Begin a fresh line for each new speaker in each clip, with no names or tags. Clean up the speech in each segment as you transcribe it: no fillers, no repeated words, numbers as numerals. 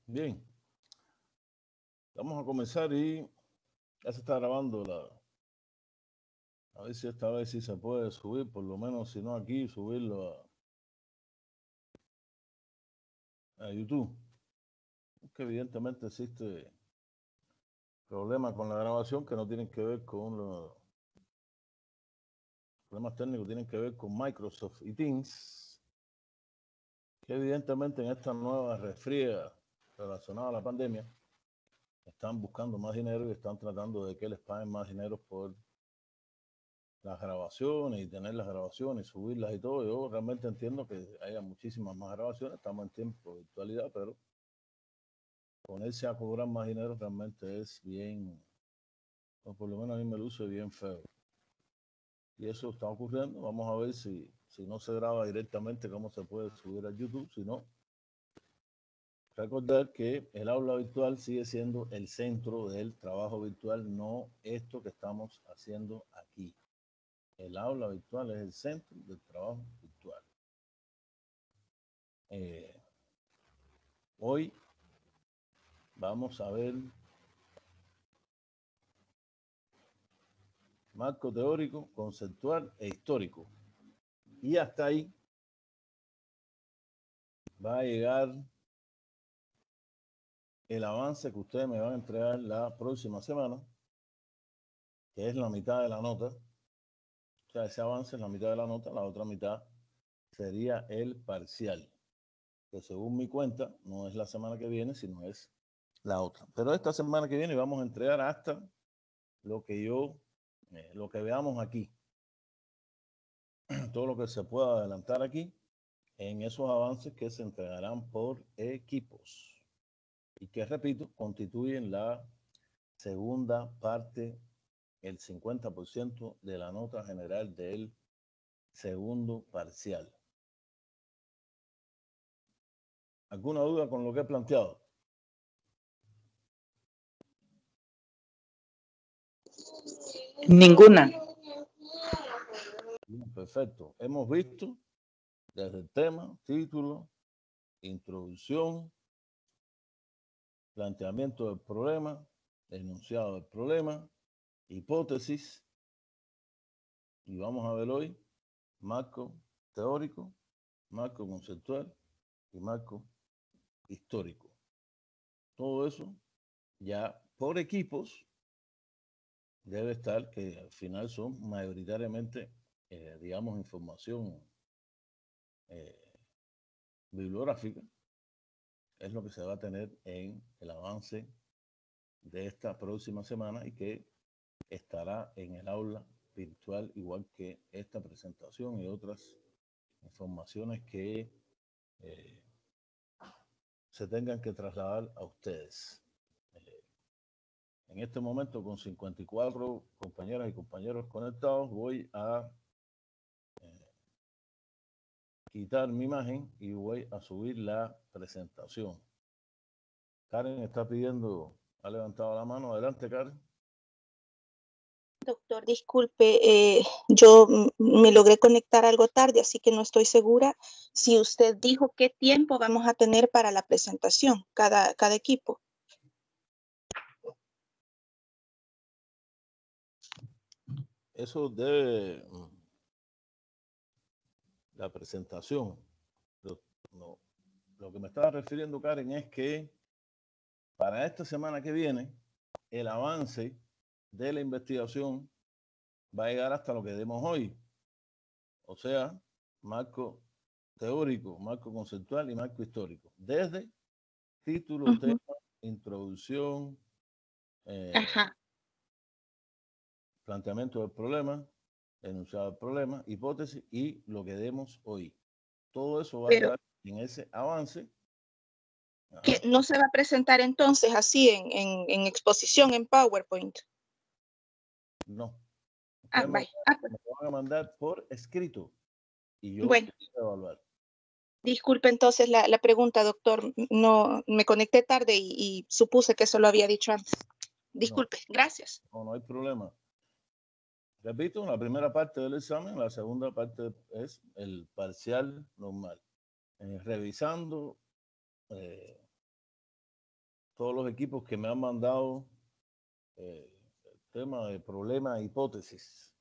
Bien, vamos a comenzar y ya se está grabando a ver si esta vez sí se puede subir, por lo menos si no aquí, subirlo a YouTube. Que evidentemente existe problemas con la grabación que no tienen que ver con los problemas técnicos, tienen que ver con Microsoft y Teams, que evidentemente en esta nueva resfría relacionada a la pandemia están buscando más dinero y están tratando de que les paguen más dinero por las grabaciones y tener las grabaciones, subirlas y todo. Yo realmente entiendo que haya muchísimas más grabaciones, estamos en tiempo de virtualidad, pero ponerse a cobrar más dinero realmente es bien, o por lo menos a mí me luce bien feo. Y eso está ocurriendo. Vamos a ver si no se graba directamente, cómo se puede subir a YouTube. Si no, recordar que el aula virtual sigue siendo el centro del trabajo virtual, no esto que estamos haciendo aquí. El aula virtual es el centro del trabajo virtual. Hoy vamos a ver marco teórico, conceptual e histórico. Y hasta ahí va a llegar el avance que ustedes me van a entregar la próxima semana, que es la mitad de la nota. O sea, ese avance es la mitad de la nota, la otra mitad sería el parcial, que según mi cuenta no es la semana que viene, sino es la otra. Pero esta semana que viene vamos a entregar hasta lo que veamos aquí. Todo lo que se pueda adelantar aquí en esos avances que se entregarán por equipos y que, repito, constituyen la segunda parte, el 50% de la nota general del segundo parcial. ¿Alguna duda con lo que he planteado?
Ninguna.
Bien, perfecto. Hemos visto desde el tema, título, introducción, planteamiento del problema, enunciado del problema, hipótesis, y vamos a ver hoy marco teórico, marco conceptual y marco histórico. Todo eso ya por equipos debe estar, que al final son mayoritariamente, digamos, información bibliográfica, es lo que se va a tener en el avance de esta próxima semana y que estará en el aula virtual, igual que esta presentación y otras informaciones que se tengan que trasladar a ustedes. En este momento, con 54 compañeras y compañeros conectados, voy a quitar mi imagen y voy a subir la presentación. Karen está pidiendo, ha levantado la mano. Adelante, Karen.
Doctor, disculpe, yo me logré conectar algo tarde, así que no estoy segura si usted dijo qué tiempo vamos a tener para la presentación, cada equipo.
Eso debe, la presentación, lo que me estaba refiriendo, Karen, es que para esta semana que viene, el avance de la investigación va a llegar hasta lo que demos hoy. O sea, marco teórico, marco conceptual y marco histórico. Desde título, tema, introducción, planteamiento del problema, enunciado del problema, hipótesis y lo que demos hoy. Todo eso va a estar en ese avance.
Que no se va a presentar entonces así en exposición en PowerPoint.
No.
Me
van a mandar por escrito y yo
bueno,
voy a evaluar.
Disculpe entonces la pregunta, doctor. No me conecté tarde y supuse que eso lo había dicho antes. Disculpe, gracias.
No hay problema. Repito, la primera parte del examen, la segunda parte es el parcial normal. Revisando todos los equipos que me han mandado el tema de problema e hipótesis.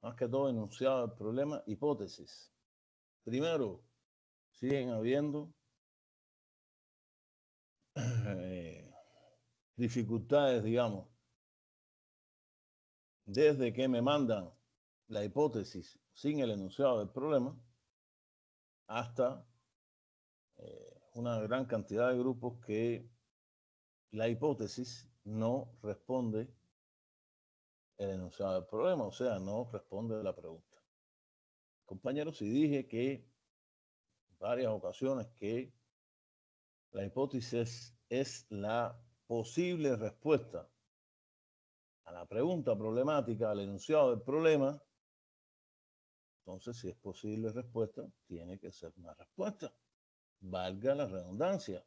Más que todo enunciado el problema, hipótesis. Primero, siguen habiendo dificultades, digamos, desde que me mandan la hipótesis sin el enunciado del problema hasta una gran cantidad de grupos que la hipótesis no responde el enunciado del problema, o sea, no responde la pregunta. Compañeros, si dije que en varias ocasiones que la hipótesis es la posible respuesta a la pregunta problemática, al enunciado del problema, entonces si es posible respuesta, tiene que ser una respuesta. Valga la redundancia.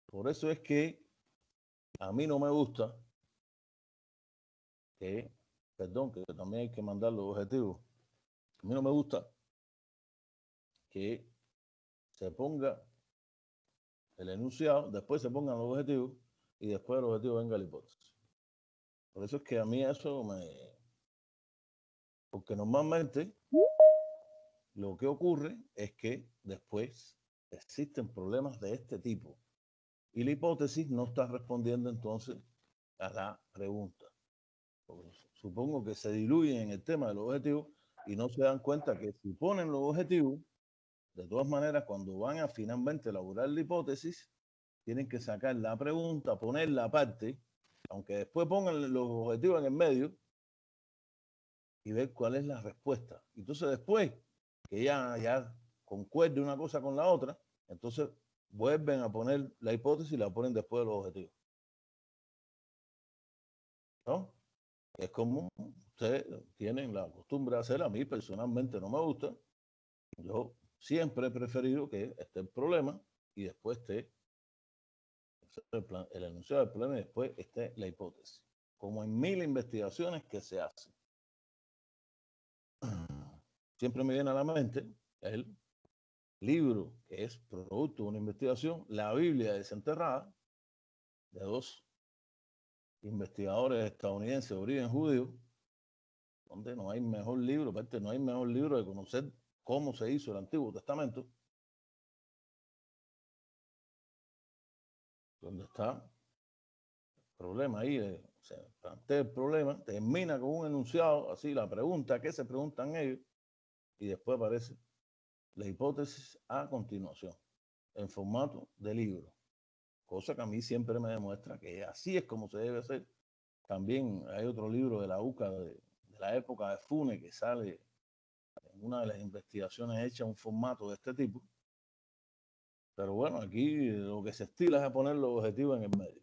Por eso es que a mí no me gusta que, perdón, que también hay que mandar los objetivos. A mí no me gusta que se ponga el enunciado, después se pongan los objetivos y después del objetivo venga la hipótesis. Por eso es que a mí eso me... Porque normalmente lo que ocurre es que después existen problemas de este tipo y la hipótesis no está respondiendo entonces a la pregunta. Porque supongo que se diluyen en el tema de los objetivos y no se dan cuenta que si ponen los objetivos, de todas maneras, cuando van a finalmente elaborar la hipótesis, tienen que sacar la pregunta, ponerla aparte, aunque después pongan los objetivos en el medio y ver cuál es la respuesta. Entonces después que ya concuerde una cosa con la otra, entonces vuelven a poner la hipótesis y la ponen después de los objetivos. ¿No? Es como ustedes tienen la costumbre de hacer. A mí personalmente no me gusta. Yo siempre he preferido que esté el problema y después esté el enunciado del problema y después esté la hipótesis. Como en 1000 investigaciones que se hacen. Siempre me viene a la mente el libro que es producto de una investigación, La Biblia desenterrada, de 2 investigadores estadounidenses de origen judío, donde no hay mejor libro, aparte no hay mejor libro de conocer cómo se hizo el Antiguo Testamento, donde está el problema ahí, se plantea el problema, termina con un enunciado, así la pregunta, ¿qué se preguntan ellos? Y después aparece la hipótesis a continuación, en formato de libro, cosa que a mí siempre me demuestra que así es como se debe hacer. También hay otro libro de la UCA de la época de Fune que sale en una de las investigaciones hechas un formato de este tipo. Pero bueno, aquí lo que se estila es poner los objetivos en el medio.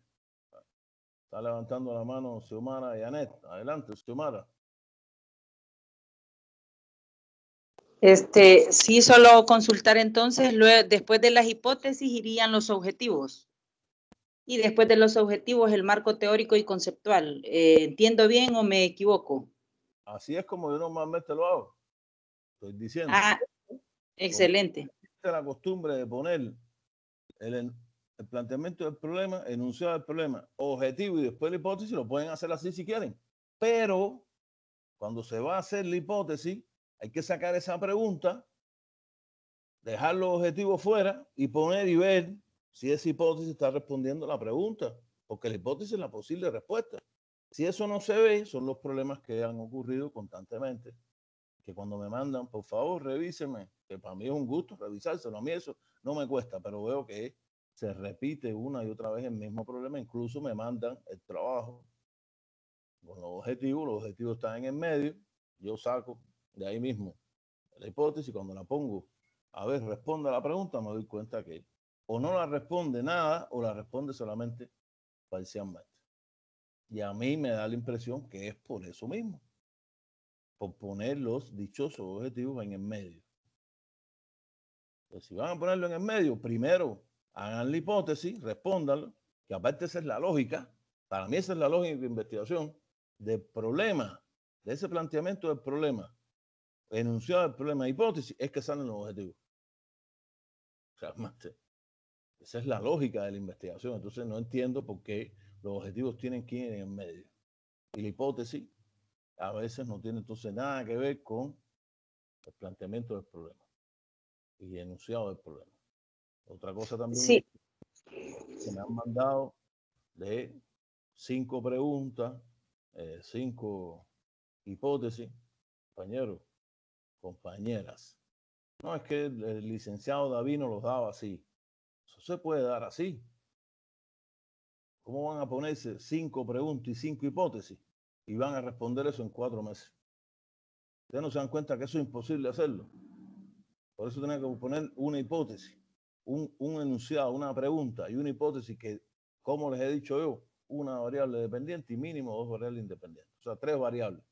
Está levantando la mano Xiomara y Anet. Adelante, Xiomara.
Sí, solo consultar entonces, luego, después de las hipótesis irían los objetivos. Y después de los objetivos, el marco teórico y conceptual. ¿Entiendo bien o me equivoco?
Así es como yo normalmente lo hago. Estoy diciendo.
Ah, excelente.
La costumbre de poner el planteamiento del problema, enunciado del problema, objetivo y después la hipótesis, lo pueden hacer así si quieren. Pero cuando se va a hacer la hipótesis, hay que sacar esa pregunta, dejar los objetivos fuera y poner y ver si esa hipótesis está respondiendo a la pregunta, porque la hipótesis es la posible respuesta. Si eso no se ve, son los problemas que han ocurrido constantemente, que cuando me mandan, por favor, revíseme, que para mí es un gusto revisárselo, a mí eso no me cuesta, pero veo que se repite una y otra vez el mismo problema, incluso me mandan el trabajo con los objetivos están en el medio, yo saco de ahí mismo la hipótesis, cuando la pongo, a ver, responde a la pregunta, me doy cuenta que o no la responde nada o la responde solamente parcialmente. Y a mí me da la impresión que es por eso mismo, por poner los dichosos objetivos en el medio. Pues si van a ponerlo en el medio, primero hagan la hipótesis, respóndanlo, que aparte esa es la lógica, para mí esa es la lógica de investigación, del problema, de ese planteamiento del problema, enunciado del problema, hipótesis, es que salen los objetivos. Realmente, esa es la lógica de la investigación. Entonces no entiendo por qué los objetivos tienen que ir en el medio. Y la hipótesis a veces no tiene entonces nada que ver con el planteamiento del problema y el enunciado del problema. Otra cosa también
Sí.
es que me han mandado de 5 preguntas, 5 hipótesis, compañeros, compañeras. No, es que el licenciado David nos los daba así. Eso se puede dar así. ¿Cómo van a ponerse 5 preguntas y 5 hipótesis y van a responder eso en 4 meses? Ustedes no se dan cuenta que eso es imposible hacerlo. Por eso tienen que poner una hipótesis, un enunciado, una pregunta y una hipótesis que, como les he dicho yo, una variable dependiente y mínimo 2 variables independientes. O sea, 3 variables.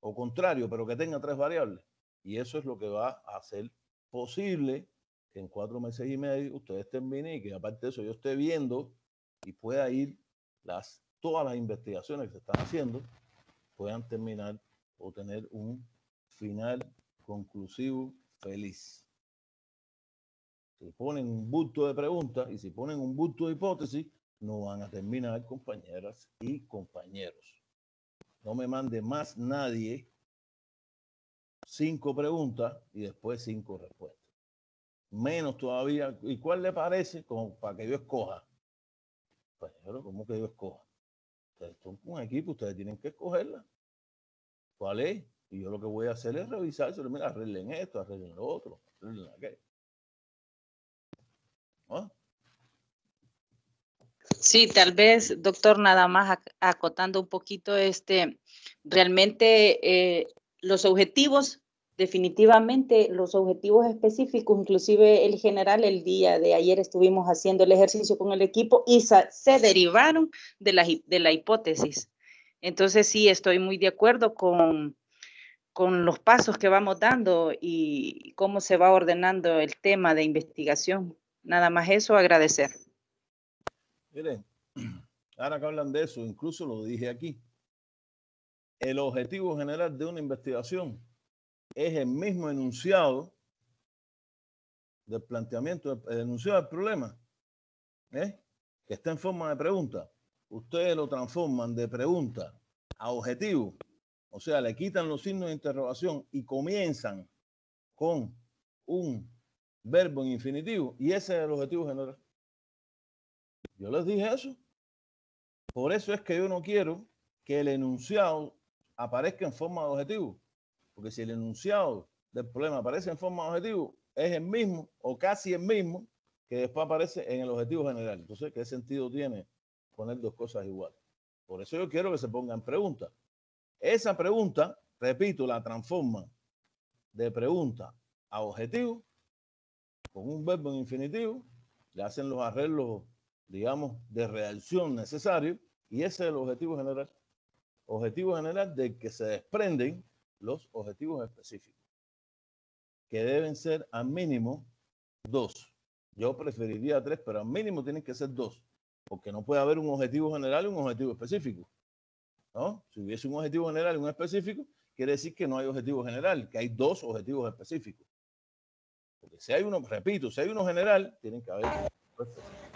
O contrario, pero que tenga 3 variables. Y eso es lo que va a hacer posible que en 4 meses y medio ustedes terminen y que aparte de eso yo esté viendo y pueda ir todas las investigaciones que se están haciendo puedan terminar o tener un final conclusivo feliz. Si ponen un bulto de preguntas y si ponen un bulto de hipótesis, no van a terminar, compañeras y compañeros. No me mande más nadie 5 preguntas y después 5 respuestas. Menos todavía. ¿Y cuál le parece? Como para que yo escoja. Compañero, ¿cómo que yo escoja? Ustedes son un equipo, ustedes tienen que escogerla. ¿Cuál es? Y yo lo que voy a hacer es revisar. Mira, arreglen esto, arreglen lo otro, arreglen aquello. ¿Ah?
Sí, tal vez, doctor, nada más acotando un poquito, realmente los objetivos, definitivamente los objetivos específicos, inclusive el general, el día de ayer estuvimos haciendo el ejercicio con el equipo y se derivaron de la hipótesis. Entonces sí, estoy muy de acuerdo con los pasos que vamos dando y cómo se va ordenando el tema de investigación. Nada más eso, agradecer.
Miren, ahora que hablan de eso, incluso lo dije aquí. El objetivo general de una investigación es el mismo enunciado del planteamiento, el enunciado del problema, que está en forma de pregunta. Ustedes lo transforman de pregunta a objetivo, o sea, le quitan los signos de interrogación y comienzan con un verbo en infinitivo y ese es el objetivo general. Yo les dije eso. Por eso es que yo no quiero que el enunciado aparezca en forma de objetivo, porque si el enunciado del problema aparece en forma de objetivo, es el mismo o casi el mismo que después aparece en el objetivo general. Entonces, ¿qué sentido tiene poner 2 cosas iguales? Por eso yo quiero que se pongan preguntas. Esa pregunta, repito, la transforma de pregunta a objetivo con un verbo en infinitivo, le hacen los arreglos, digamos, de redacción necesarios y ese es el objetivo general. Objetivo general del que se desprenden los objetivos específicos, que deben ser al mínimo 2. Yo preferiría 3, pero al mínimo tienen que ser 2, porque no puede haber un objetivo general y un objetivo específico, ¿no? Si hubiese un objetivo general y un específico, quiere decir que no hay objetivo general, que hay 2 objetivos específicos. Porque si hay uno, repito, si hay uno general, tienen que haber dos específicos.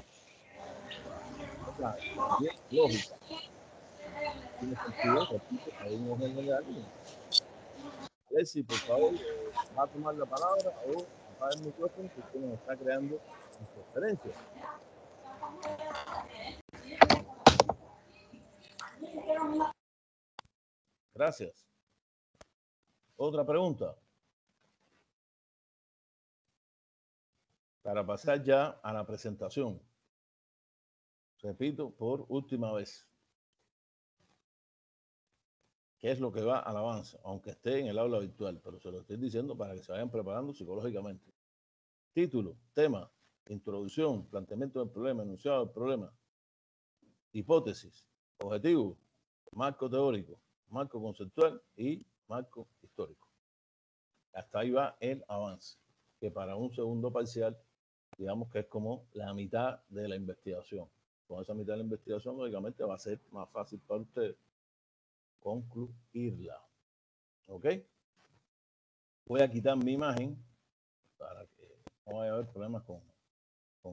También lógica. Tiene sentido, repito, hay uno general. Alexi, por favor, va a tomar la palabra o apaga el micrófono porque nos está creando interferencia. Gracias. Otra pregunta. Para pasar ya a la presentación. Repito por última vez. ¿Qué es lo que va al avance? Aunque esté en el aula virtual, pero se lo estoy diciendo para que se vayan preparando psicológicamente. Título, tema, introducción, planteamiento del problema, enunciado del problema, hipótesis, objetivo, marco teórico, marco conceptual y marco histórico. Hasta ahí va el avance, que para un segundo parcial, digamos que es como la mitad de la investigación. con esa mitad de la investigación, lógicamente va a ser más fácil para usted concluirla. ¿Ok? Voy a quitar mi imagen para que no vaya a haber problemas con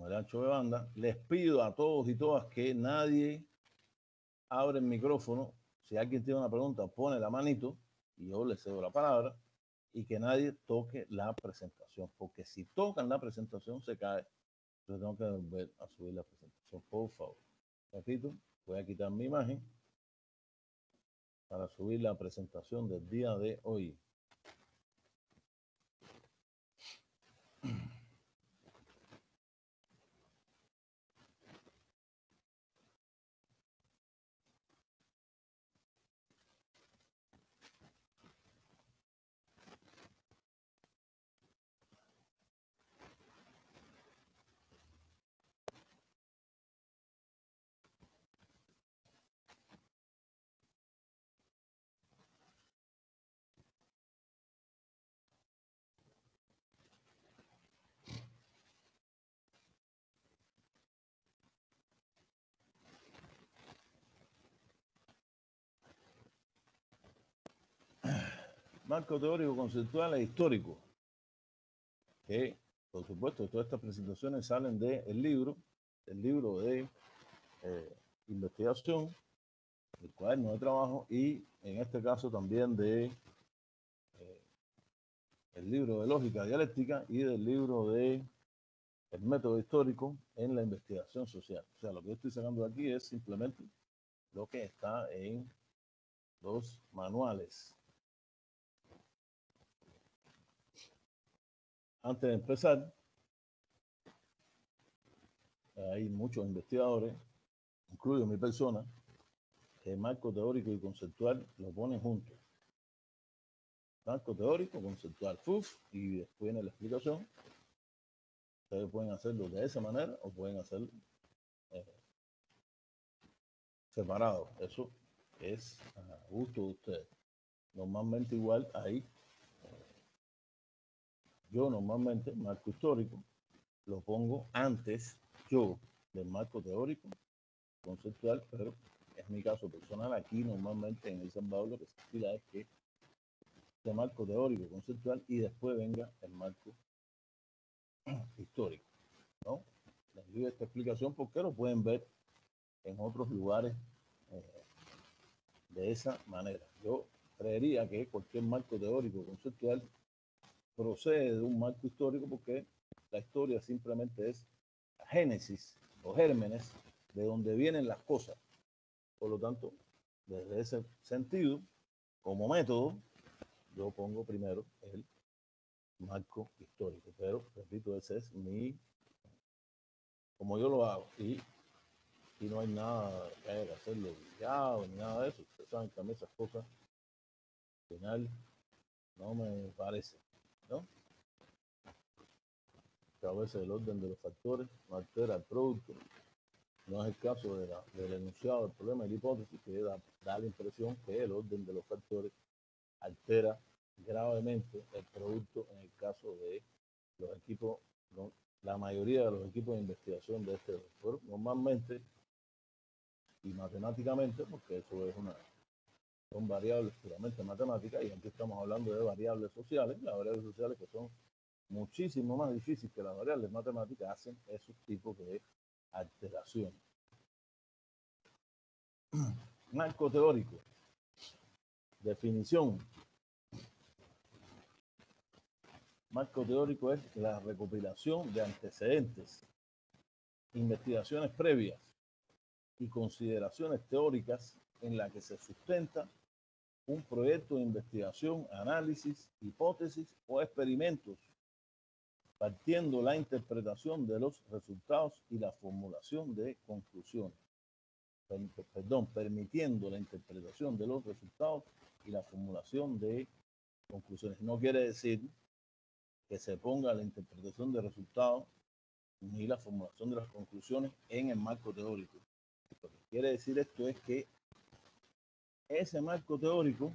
el ancho de banda. Les pido a todos y todas que nadie abre el micrófono. Si alguien tiene una pregunta, pone la manito y yo le cedo la palabra. Y que nadie toque la presentación, porque si tocan la presentación se cae. Entonces tengo que volver a subir la presentación, por favor. Repito, voy a quitar mi imagen para subir la presentación del día de hoy. Marco teórico, conceptual e histórico. Que, por supuesto, todas estas presentaciones salen del libro de investigación, el cuaderno de trabajo y, en este caso, también de el libro de lógica dialéctica y del libro de el método histórico en la investigación social. O sea, lo que yo estoy sacando de aquí es simplemente lo que está en los manuales. Antes de empezar, hay muchos investigadores, incluido mi persona, que el marco teórico y conceptual lo ponen juntos. Marco teórico, conceptual, y después viene la explicación. Ustedes pueden hacerlo de esa manera o pueden hacerlo separado. Eso es a gusto de ustedes. Normalmente igual ahí, yo normalmente marco histórico lo pongo antes yo del marco teórico conceptual, pero es mi caso personal. Aquí normalmente en El Salvador lo que se estila es que este marco teórico conceptual y después venga el marco histórico, ¿no? Les doy esta explicación porque lo pueden ver en otros lugares de esa manera. Yo creería que cualquier marco teórico conceptual procede de un marco histórico porque la historia simplemente es la génesis, los gérmenes de donde vienen las cosas. Por lo tanto, desde ese sentido, como método, yo pongo primero el marco histórico. Pero, repito, ese es como yo lo hago. Y no hay nada que haya que hacerlo obligado ni nada de eso. Ustedes saben que a mí esas cosas, al final, no me parece, ¿no? Que a veces el orden de los factores no altera el producto. No es el caso del enunciado del problema y la hipótesis, que da la impresión que el orden de los factores altera gravemente el producto en el caso de los equipos, ¿no? La mayoría de los equipos de investigación de este doctor, normalmente y matemáticamente, porque eso es son variables puramente matemáticas, y aquí estamos hablando de variables sociales. Las variables sociales, que son muchísimo más difíciles que las variables matemáticas, hacen esos tipos de alteraciones. Marco teórico. Definición. Marco teórico es la recopilación de antecedentes, investigaciones previas y consideraciones teóricas en la que se sustenta un proyecto de investigación, análisis, hipótesis o experimentos, partiendo la interpretación de los resultados y la formulación de conclusiones. Permitiendo la interpretación de los resultados y la formulación de conclusiones. No quiere decir que se ponga la interpretación de resultados ni la formulación de las conclusiones en el marco teórico. Lo que quiere decir esto es que ese marco teórico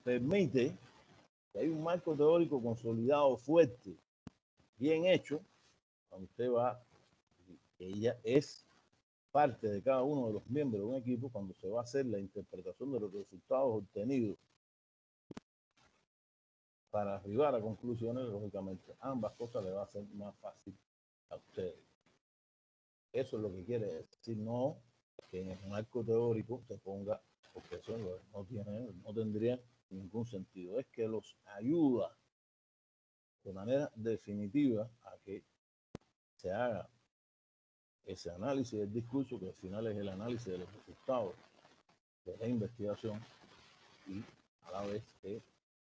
permite que hay un marco teórico consolidado, fuerte, bien hecho, cuando usted va, ella es parte de cada uno de los miembros de un equipo cuando se va a hacer la interpretación de los resultados obtenidos para arribar a conclusiones. Lógicamente, ambas cosas le va a ser más fácil a ustedes. Eso es lo que quiere decir, no que en el marco teórico se ponga, porque eso no tendría ningún sentido. Es que los ayuda de manera definitiva a que se haga ese análisis del discurso, que al final es el análisis de los resultados de la investigación, y a la vez que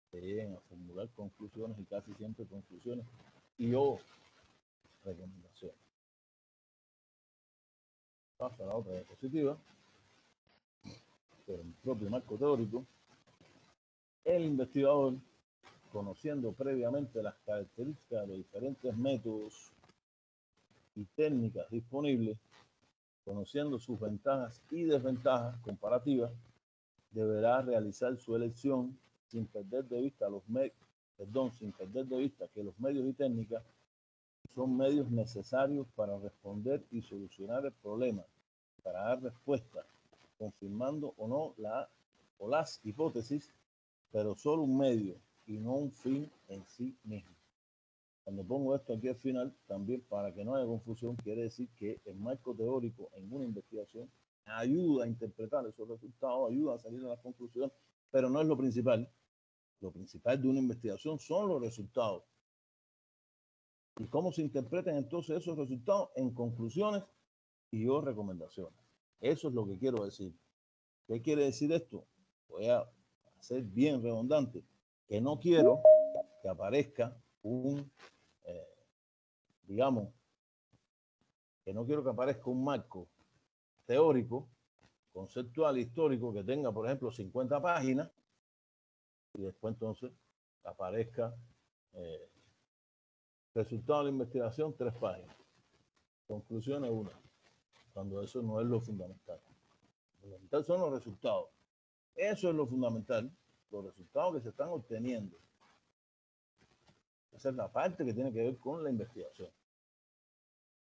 se lleguen a formular conclusiones, y casi siempre conclusiones y o recomendaciones. Pasa a la otra diapositiva. Pero en el propio marco teórico, el investigador, conociendo previamente las características de los diferentes métodos y técnicas disponibles, conociendo sus ventajas y desventajas comparativas, deberá realizar su elección sin perder de vista que los medios y técnicas son medios necesarios para responder y solucionar el problema, para dar respuesta, confirmando o no las hipótesis, pero solo un medio y no un fin en sí mismo. Cuando pongo esto aquí al final, también para que no haya confusión, quiere decir que el marco teórico en una investigación ayuda a interpretar esos resultados, ayuda a salir a las conclusiones, pero no es lo principal. Lo principal de una investigación son los resultados. ¿Y cómo se interpretan entonces esos resultados? En conclusiones y o recomendaciones. Eso es lo que quiero decir. ¿Qué quiere decir esto? Voy a ser bien redundante, que no quiero que aparezca digamos, que no quiero que aparezca un marco teórico, conceptual, histórico, que tenga, por ejemplo, 50 páginas, y después entonces aparezca resultado de la investigación, 3 páginas, conclusiones, 1, cuando eso no es lo fundamental. Lo fundamental son los resultados. Eso es lo fundamental, los resultados que se están obteniendo. Esa es la parte que tiene que ver con la investigación.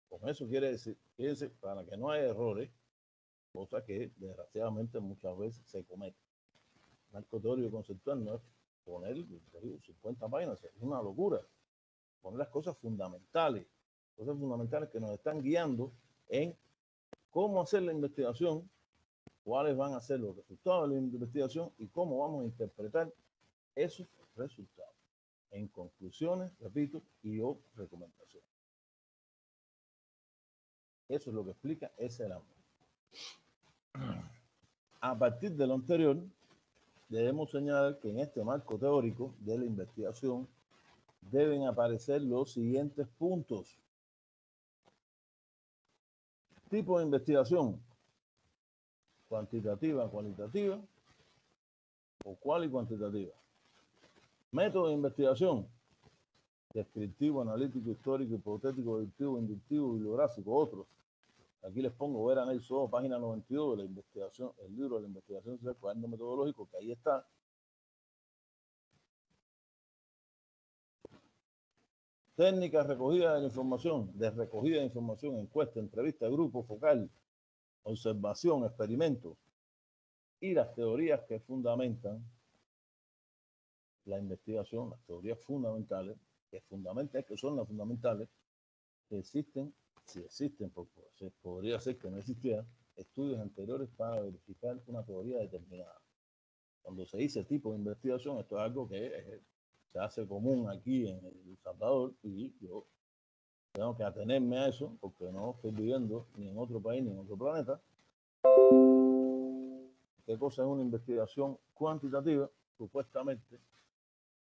Con eso quiere decir, fíjense, para que no haya errores, cosa que desgraciadamente muchas veces se comete. El marco teórico conceptual no es poner 50 páginas, es una locura. Poner las cosas fundamentales que nos están guiando en cómo hacer la investigación, cuáles van a ser los resultados de la investigación y cómo vamos a interpretar esos resultados. En conclusiones, repito, y o recomendaciones. Eso es lo que explica ese ámbito. A partir de lo anterior, debemos señalar que en este marco teórico de la investigación deben aparecer los siguientes puntos. Tipo de investigación: cuantitativa, cualitativa, o cual y cuantitativa. Método de investigación: descriptivo, analítico, histórico, hipotético, deductivo, inductivo, bibliográfico, otros. Aquí les pongo ver anexo 2, página 92 de la investigación, el libro de la investigación social, cuaderno metodológico, que ahí está. Técnicas recogida de la información, de recogida de información, encuesta, entrevista, grupo, focal, observación, experimentos, y las teorías que fundamentan la investigación, las teorías fundamentales, que son las fundamentales, que existen, si existen, porque podría ser que no existieran, estudios anteriores para verificar una teoría determinada. Cuando se dice tipo de investigación, esto es algo que se hace común aquí en El Salvador, y yo tengo que atenerme a eso porque no estoy viviendo ni en otro país ni en otro planeta. ¿Qué cosa es una investigación cuantitativa? Supuestamente,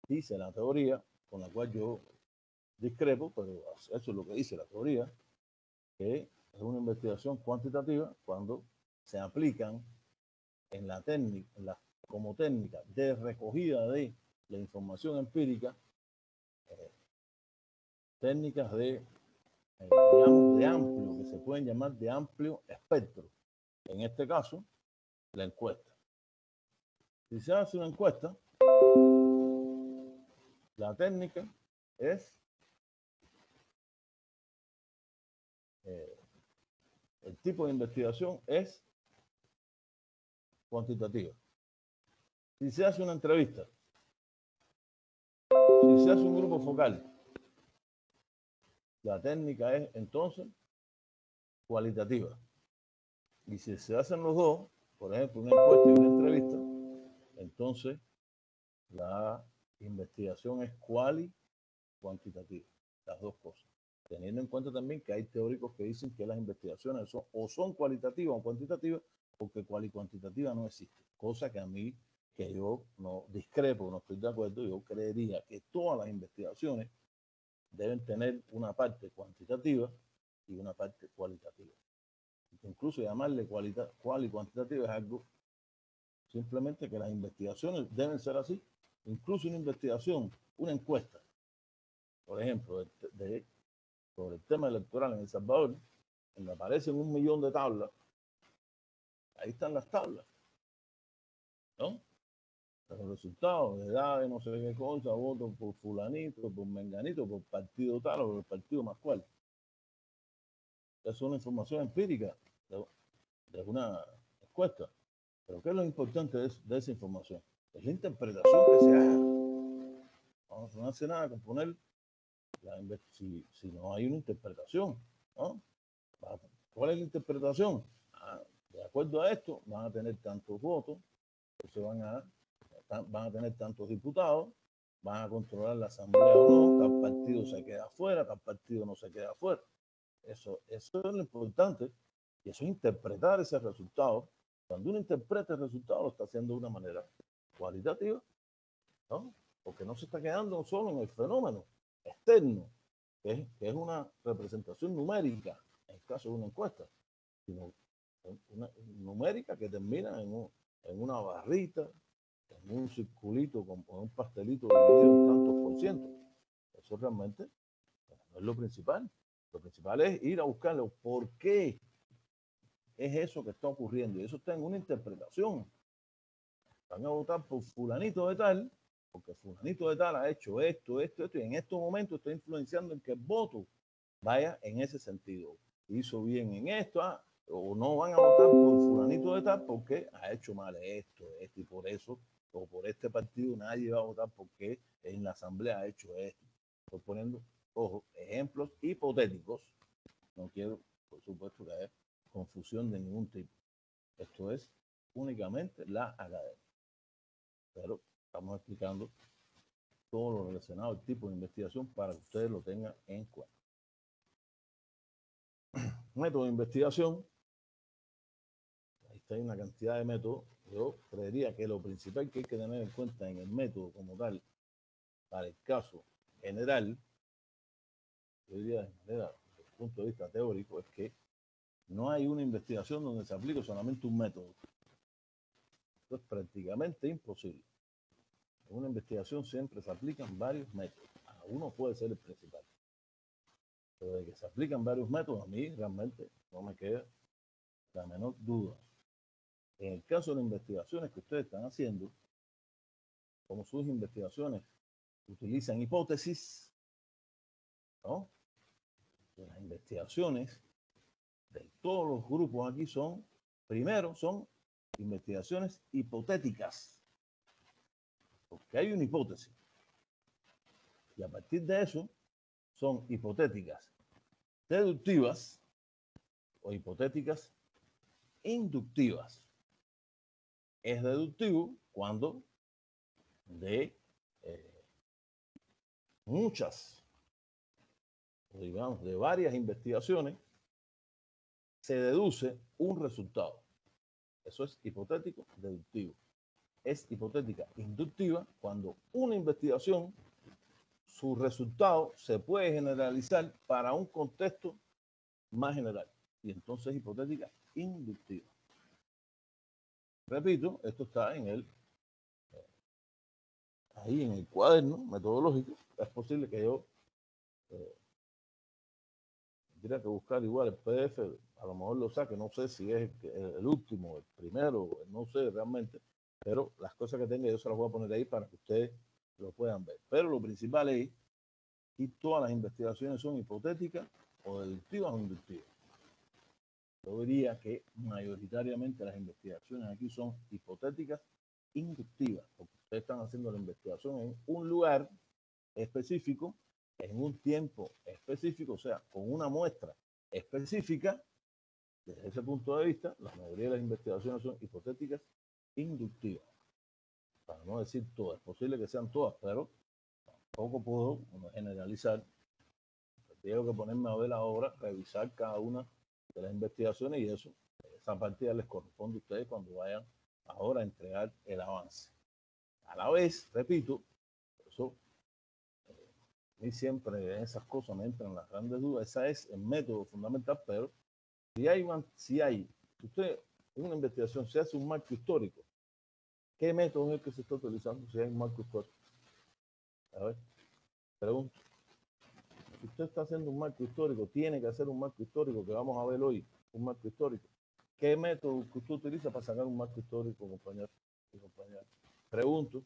dice la teoría, con la cual yo discrepo, pero eso es lo que dice la teoría, que es una investigación cuantitativa cuando se aplican en la técnica, como técnica de recogida de la información empírica, técnicas digamos, de amplio, que se pueden llamar de amplio espectro. En este caso, la encuesta. Si se hace una encuesta, la técnica es el tipo de investigación es cuantitativa. Si se hace una entrevista, si se hace un grupo focal, la técnica es entonces cualitativa. Y si se hacen los dos, por ejemplo, una encuesta y una entrevista, entonces la investigación es cuantitativa, las dos cosas. Teniendo en cuenta también que hay teóricos que dicen que las investigaciones son cualitativas o cuantitativas, porque cuantitativa no existe. Cosa que a mí, que yo no discrepo, no estoy de acuerdo, yo creería que todas las investigaciones deben tener una parte cuantitativa y una parte cualitativa. Incluso llamarle cual y cuantitativa es algo simplemente que las investigaciones deben ser así. Incluso una investigación, una encuesta, por ejemplo, sobre el tema electoral en El Salvador, donde aparecen 1 millón de tablas, ahí están las tablas, ¿no? Los resultados, de edad, de no sé qué cosa, votos por fulanito, por menganito, por partido tal o por el partido más cual. Es una información empírica de una encuesta. Pero ¿qué es lo importante de esa información? Es la interpretación que se haga. No hace nada con poner si no hay una interpretación, ¿no? ¿Cuál es la interpretación? De acuerdo a esto, van a tener tantos votos, van a tener tantos diputados, van a controlar la asamblea o no, tal partido se queda afuera, tal partido no se queda afuera. Eso es lo importante, y eso es interpretar ese resultado. Cuando uno interpreta el resultado, lo está haciendo de una manera cualitativa, ¿no? Porque no se está quedando solo en el fenómeno externo, que es una representación numérica, en el caso de una encuesta, sino una numérica que termina en una barrita, en un circulito con un pastelito dividido en tantos por ciento. Eso realmente no es lo principal. Lo principal es ir a buscarlo. ¿Por qué es eso que está ocurriendo? Y eso está en una interpretación. Van a votar por fulanito de tal, porque fulanito de tal ha hecho esto, y en estos momentos está influenciando en que el voto vaya en ese sentido. Hizo bien en esto, o no van a votar por fulanito de tal porque ha hecho mal esto, y por eso, o por este partido nadie va a votar porque en la asamblea ha hecho esto. Estoy poniendo, ojo, ejemplos hipotéticos. No quiero, por supuesto, que haya confusión de ningún tipo. Esto es únicamente la academia. Pero estamos explicando todo lo relacionado al tipo de investigación para que ustedes lo tengan en cuenta. Método de investigación. Ahí está, hay una cantidad de métodos. Yo creería que lo principal que hay que tener en cuenta en el método como tal, para el caso general, yo diría de manera, desde el punto de vista teórico, es que no hay una investigación donde se aplique solamente un método. Esto es prácticamente imposible. En una investigación siempre se aplican varios métodos. Uno puede ser el principal. Pero de que se aplican varios métodos, a mí realmente no me queda la menor duda. En el caso de las investigaciones que ustedes están haciendo, como sus investigaciones utilizan hipótesis, ¿no? Las investigaciones de todos los grupos aquí primero son investigaciones hipotéticas, porque hay una hipótesis. Y a partir de eso, son hipotéticas deductivas o hipotéticas inductivas. Es deductivo cuando de muchas, o digamos, de varias investigaciones, se deduce un resultado. Eso es hipotético deductivo. Es hipotética inductiva cuando una investigación, su resultado se puede generalizar para un contexto más general. Y entonces hipotética inductiva. Repito, esto está ahí en el cuaderno metodológico. Es posible que yo tendría que buscar igual el PDF, a lo mejor lo saque, no sé si es el último, el primero, no sé realmente, pero las cosas que tenga yo se las voy a poner ahí para que ustedes lo puedan ver. Pero lo principal es que todas las investigaciones son hipotéticas o deductivas o inductivas. yo diría que mayoritariamente las investigaciones aquí son hipotéticas, inductivas, porque ustedes están haciendo la investigación en un lugar específico, en un tiempo específico, o sea, con una muestra específica. Desde ese punto de vista, la mayoría de las investigaciones son hipotéticas, inductivas. Para no decir todas, es posible que sean todas, pero tampoco puedo generalizar. Tengo que ponerme a ver la obra, revisar cada una de las investigaciones y eso, esa partida les corresponde a ustedes cuando vayan ahora a entregar el avance. A la vez, repito, eso, a mí siempre en esas cosas me entran las grandes dudas. Ese es el método fundamental, pero si usted, en una investigación, se hace un marco histórico, ¿qué método es el que se está utilizando si hay un marco histórico? A ver, pregunto. Si usted está haciendo un marco histórico, tiene que hacer un marco histórico que vamos a ver hoy, un marco histórico. ¿Qué método que usted utiliza para sacar un marco histórico, compañero y compañeras? Pregunto.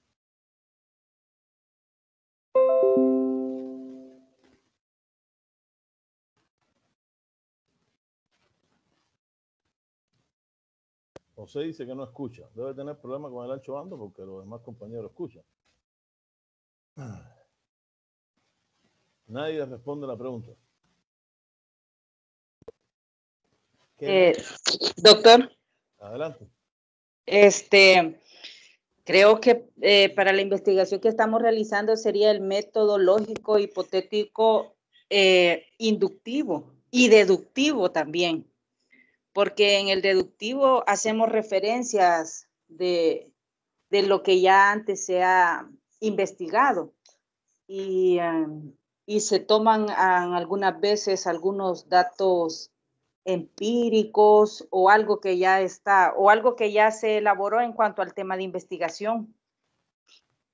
José dice que no escucha. Debe tener problemas con el ancho bando porque los demás compañeros escuchan. Nadie responde la pregunta.
Doctor.
Adelante.
Creo que para la investigación que estamos realizando sería el método lógico, hipotético, inductivo y deductivo también, porque en el deductivo hacemos referencias de lo que ya antes se ha investigado y se toman algunas veces algunos datos empíricos o algo que ya está, o algo que ya se elaboró en cuanto al tema de investigación.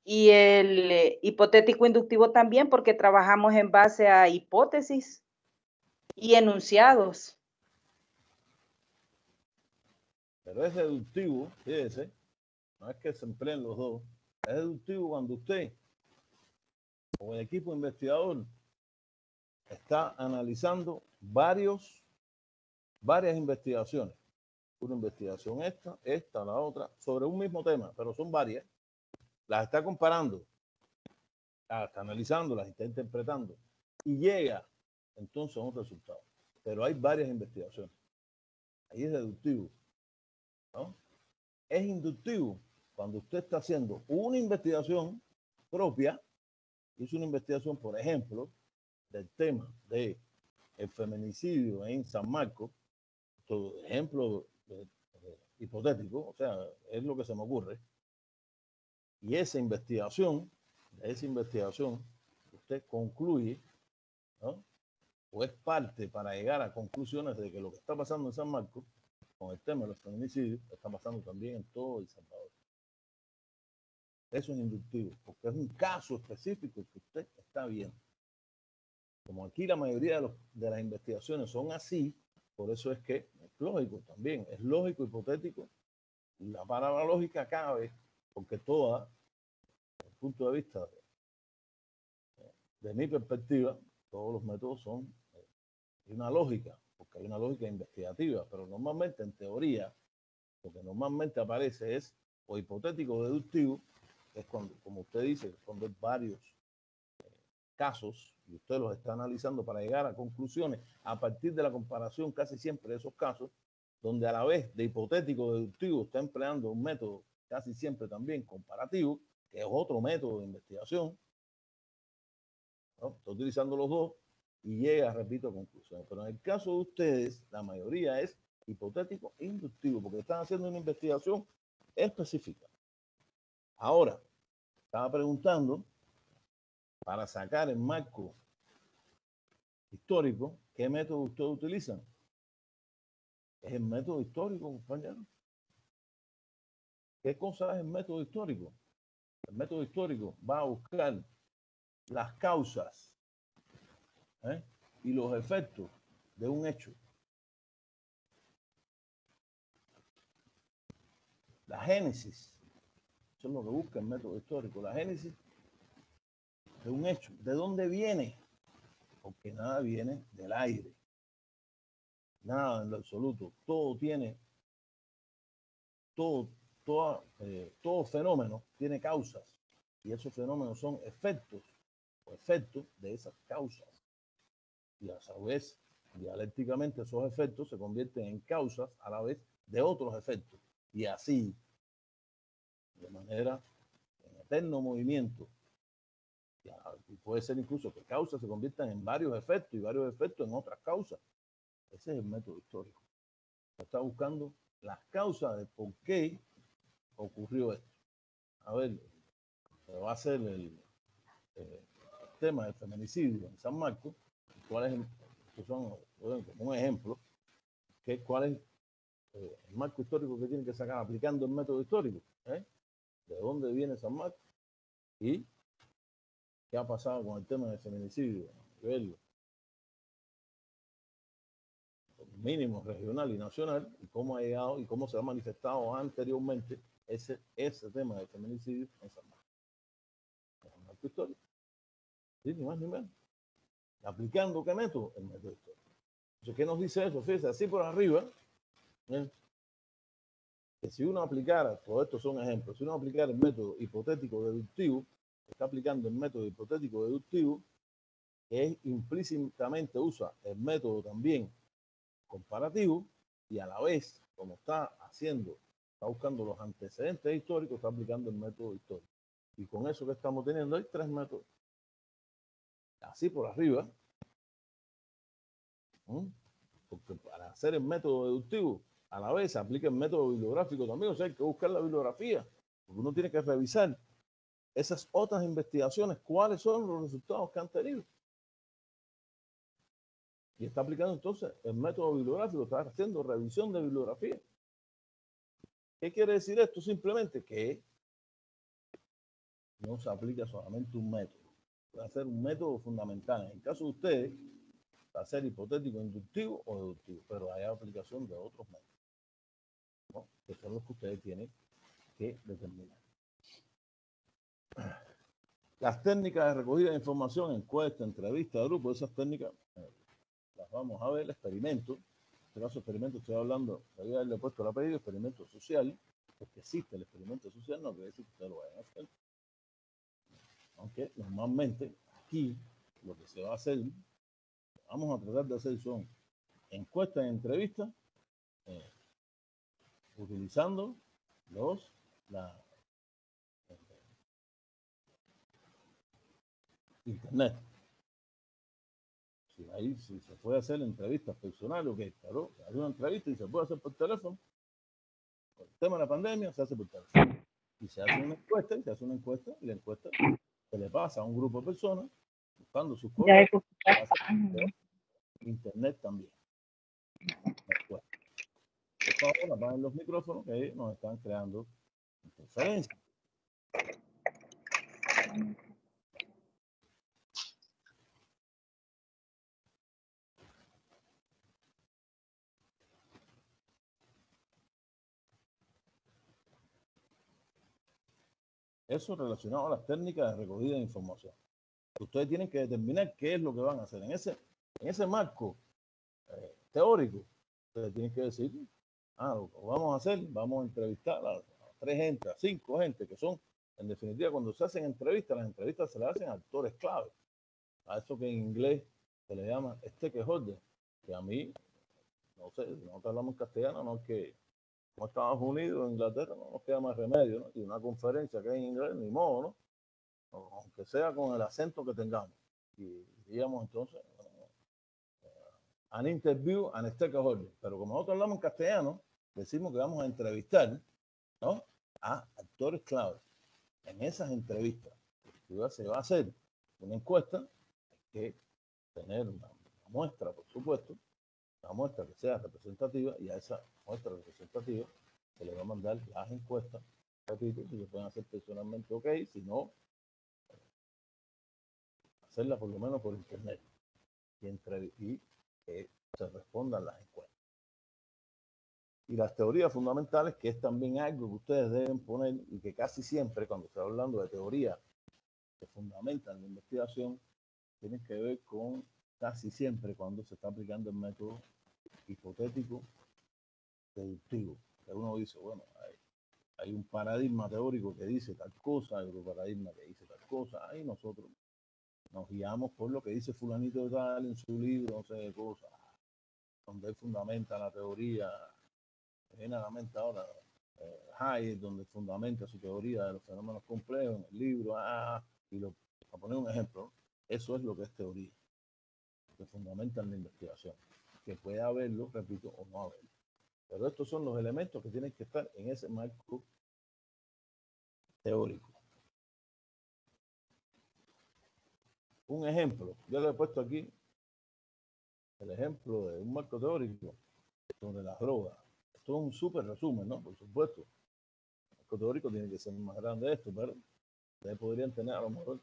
Y el hipotético inductivo también, porque trabajamos en base a hipótesis y enunciados.
Pero es deductivo, fíjese, no es que se empleen los dos, es deductivo cuando usted o el equipo investigador está analizando varias investigaciones. Una investigación esta, la otra, sobre un mismo tema, pero son varias. Las está comparando, las está analizando, las está interpretando y llega entonces a un resultado. Pero hay varias investigaciones. Ahí es deductivo, ¿no? Es inductivo cuando usted está haciendo una investigación propia. Hizo una investigación, por ejemplo, del tema del feminicidio en San Marcos, ejemplo hipotético, o sea, es lo que se me ocurre. Y esa investigación, usted concluye, ¿no? O es parte para llegar a conclusiones de que lo que está pasando en San Marcos con el tema de los feminicidios está pasando también en todo El Salvador. Eso es inductivo, porque es un caso específico que usted está viendo. Como aquí la mayoría de las investigaciones son así, por eso es que es lógico también, es lógico, hipotético. La palabra lógica cabe, porque toda, desde el punto de vista de mi perspectiva, todos los métodos son una lógica, porque hay una lógica investigativa, pero normalmente en teoría, lo que normalmente aparece es o hipotético o deductivo, que es cuando, como usted dice, cuando hay varios casos y usted los está analizando para llegar a conclusiones a partir de la comparación casi siempre de esos casos, donde a la vez de hipotético o deductivo está empleando un método casi siempre también comparativo, que es otro método de investigación, ¿no? Está utilizando los dos y llega, repito, a conclusiones. Pero en el caso de ustedes, la mayoría es hipotético e inductivo, porque están haciendo una investigación específica. Ahora, estaba preguntando, para sacar el marco histórico, ¿qué método ustedes utilizan? Es el método histórico, compañero. ¿Qué cosa es el método histórico? El método histórico va a buscar las causas y los efectos de un hecho. La génesis, eso es lo que busca el método histórico, la génesis de un hecho. ¿De dónde viene? Porque nada viene del aire. nada en lo absoluto. Todo tiene, todo fenómeno tiene causas y esos fenómenos son efectos de esas causas. Y a su vez, dialécticamente, esos efectos se convierten en causas a la vez de otros efectos. Y así, de manera en eterno movimiento. Y puede ser incluso que causas se conviertan en varios efectos y varios efectos en otras causas. Ese es el método histórico. Está buscando las causas de por qué ocurrió esto. A ver, va a ser el tema del feminicidio en San Marcos. ¿Cuál es como un ejemplo? ¿Cuál es el marco histórico que tienen que sacar aplicando el método histórico? ¿De dónde viene San Marcos? ¿Y qué ha pasado con el tema del feminicidio a nivel mínimo regional y nacional? ¿Y cómo ha llegado y cómo se ha manifestado anteriormente ese tema del feminicidio en San Marcos? Es un marco histórico. ¿Sí? Ni más ni menos. ¿Aplicando qué método? El método histórico. Entonces, ¿qué nos dice eso? Fíjese, así por arriba, que si uno aplicara, todos estos son ejemplos, si uno aplicara el método hipotético deductivo, está aplicando el método hipotético deductivo, que implícitamente usa el método también comparativo y a la vez, como está haciendo, está buscando los antecedentes históricos, está aplicando el método histórico. Y con eso que estamos teniendo hay tres métodos. Así por arriba, porque para hacer el método deductivo, a la vez se aplica el método bibliográfico también, o sea, hay que buscar la bibliografía, porque uno tiene que revisar esas otras investigaciones, cuáles son los resultados que han tenido. Y está aplicando entonces el método bibliográfico, está haciendo revisión de bibliografía. ¿Qué quiere decir esto? Simplemente que no se aplica solamente un método, puede ser un método fundamental. En el caso de ustedes, va a ser hipotético, inductivo o deductivo, pero hay aplicación de otros métodos, ¿no? Que son los que ustedes tienen que determinar. Las técnicas de recogida de información, encuesta, entrevista, grupo, esas técnicas las vamos a ver. El experimento, en este caso experimento estoy hablando, voy a haberle puesto el apellido, experimento social, porque existe el experimento social, no quiere decir que ustedes lo vayan a hacer. Aunque normalmente aquí lo que se va a hacer, vamos a tratar de hacer son encuestas y entrevistas utilizando internet. Ahí sí se puede hacer entrevistas personales, ok, claro, hay una entrevista y se puede hacer por teléfono. Por el tema de la pandemia se hace por teléfono. Y se hace una encuesta, y la encuesta se le pasa a un grupo de personas buscando sus cosas. Internet también. Por favor, apaguen los micrófonos que nos están creando interferencia. Eso relacionado a las técnicas de recogida de información. Ustedes tienen que determinar qué es lo que van a hacer. En ese marco teórico, ustedes tienen que decir, lo que vamos a hacer, vamos a entrevistar a 3 gente, a 5 gente, que son, en definitiva, cuando se hacen entrevistas, las entrevistas se le hacen a actores clave. A eso que en inglés se le llama stakeholder, que a mí, no sé, si nosotros hablamos en castellano, no es que como Estados Unidos, Inglaterra, no nos queda más remedio, ¿no? Y una conferencia que es en inglés, ni modo, ¿no? Aunque sea con el acento que tengamos. Y diríamos entonces, an interview, an stakeholder. Pero como nosotros hablamos en castellano, decimos que vamos a entrevistar, ¿no?, a actores claves. En esas entrevistas, se va a hacer una encuesta, hay que tener una muestra, por supuesto, una muestra que sea representativa, y a esa muestra representativa se le va a mandar las encuestas. Repito, si se pueden hacer personalmente, ok, si no, hacerla por lo menos por internet y que se respondan las encuestas. Y las teorías fundamentales, que es también algo que ustedes deben poner, y que casi siempre cuando se está hablando de teoría que fundamentan la investigación, tienen que ver con casi siempre cuando se está aplicando el método hipotético deductivo. Que uno dice, bueno, hay un paradigma teórico que dice tal cosa, hay otro paradigma que dice tal cosa, ahí nosotros nos guiamos por lo que dice fulanito de tal en su libro, no sé de cosas, donde él fundamenta la teoría. Me viene a la mente ahora Hayek, donde fundamenta su teoría de los fenómenos complejos en el libro, y a poner un ejemplo, ¿no? Eso es lo que es teoría, que fundamenta en la investigación, que puede haberlo, repito, o no haberlo. Pero estos son los elementos que tienen que estar en ese marco teórico. Un ejemplo, yo le he puesto aquí el ejemplo de un marco teórico sobre las drogas. Esto es un súper resumen, ¿no? Por supuesto. El marco teórico tiene que ser más grande de esto, pero ustedes podrían tener a lo mejor,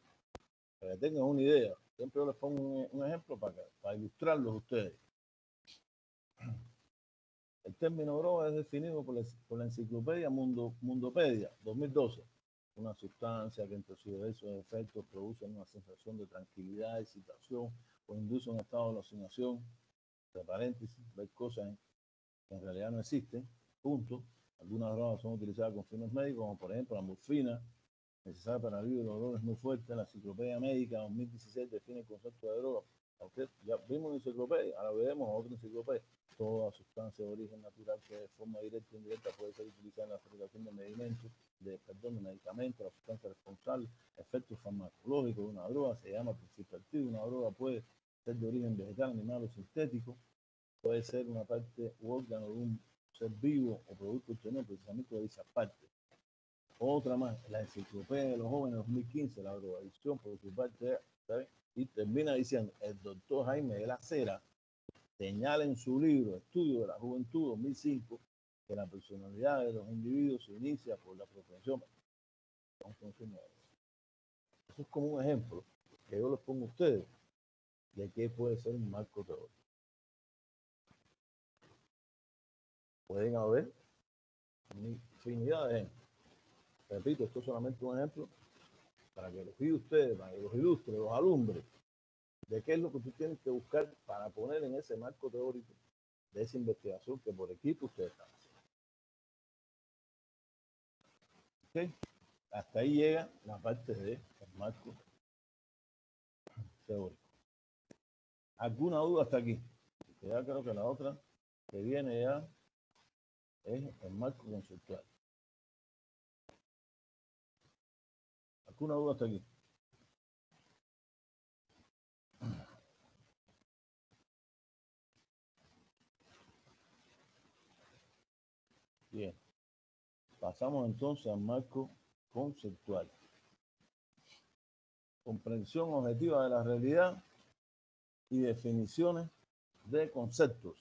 para que tengan una idea. Siempre yo les pongo un ejemplo para ilustrarlos a ustedes. El término droga es definido por la enciclopedia Mundopedia 2012. Una sustancia que entre sus diversos efectos produce una sensación de tranquilidad, excitación o induce un estado de alucinación, entre paréntesis, ver cosas que en realidad no existen, punto. Algunas drogas son utilizadas con fines médicos, como por ejemplo la morfina, necesaria para alivio de dolores muy fuertes. La enciclopedia médica 2016 define el concepto de droga. Aunque ya vimos una enciclopedia, ahora veremos otra enciclopedia. Toda sustancia de origen natural que de forma directa o indirecta puede ser utilizada en la fabricación de medicamentos, de medicamentos, la sustancia responsable, efectos farmacológicos de una droga, se llama principio activo. Una droga puede ser de origen vegetal, animal o sintético, puede ser una parte u órgano de un ser vivo o producto obtenido precisamente de esa parte. Otra más, la enciclopedia de los jóvenes 2015, la drogadicción, por su parte, ¿sabes? Y termina diciendo, el doctor Jaime de la Cera señala en su libro Estudio de la Juventud 2005 que la personalidad de los individuos se inicia por la propensión a un consumo. Eso es como un ejemplo que yo les pongo a ustedes de qué puede ser un marco teórico. Pueden haber infinidad de ejemplos. Repito, esto es solamente un ejemplo para que los guíe ustedes, para que los ilustre, los alumbre, de qué es lo que tú tienes que buscar para poner en ese marco teórico de esa investigación que por equipo ustedes están haciendo. ¿Okay? Hasta ahí llega la parte del marco teórico. ¿Alguna duda hasta aquí? Porque ya creo que la otra que viene ya es el marco conceptual. ¿Alguna duda hasta aquí? Bien. Pasamos entonces al marco conceptual. Comprensión objetiva de la realidad y definiciones de conceptos.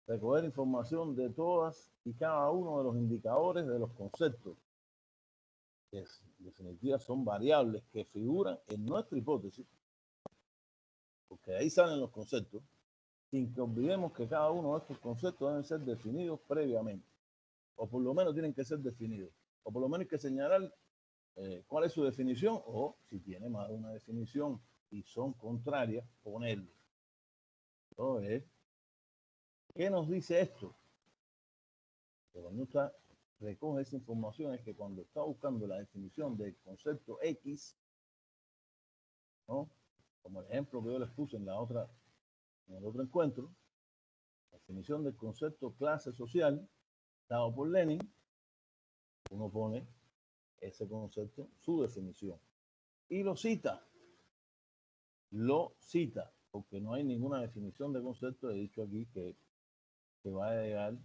Recoger información de todas y cada uno de los indicadores de los conceptos, que en definitiva son variables que figuran en nuestra hipótesis, porque de ahí salen los conceptos, sin que olvidemos que cada uno de estos conceptos deben ser definidos previamente, o por lo menos tienen que ser definidos, o por lo menos hay que señalar cuál es su definición, o si tiene más de una definición y son contrarias, ponerlo. Entonces, ¿qué nos dice esto? Que cuando usted recoge esa información es que cuando está buscando la definición del concepto X, ¿no? Como el ejemplo que yo les puse en el otro encuentro, la definición del concepto clase social, dado por Lenin, uno pone ese concepto, su definición, y lo cita, porque no hay ninguna definición de concepto, he dicho aquí que va a llegar,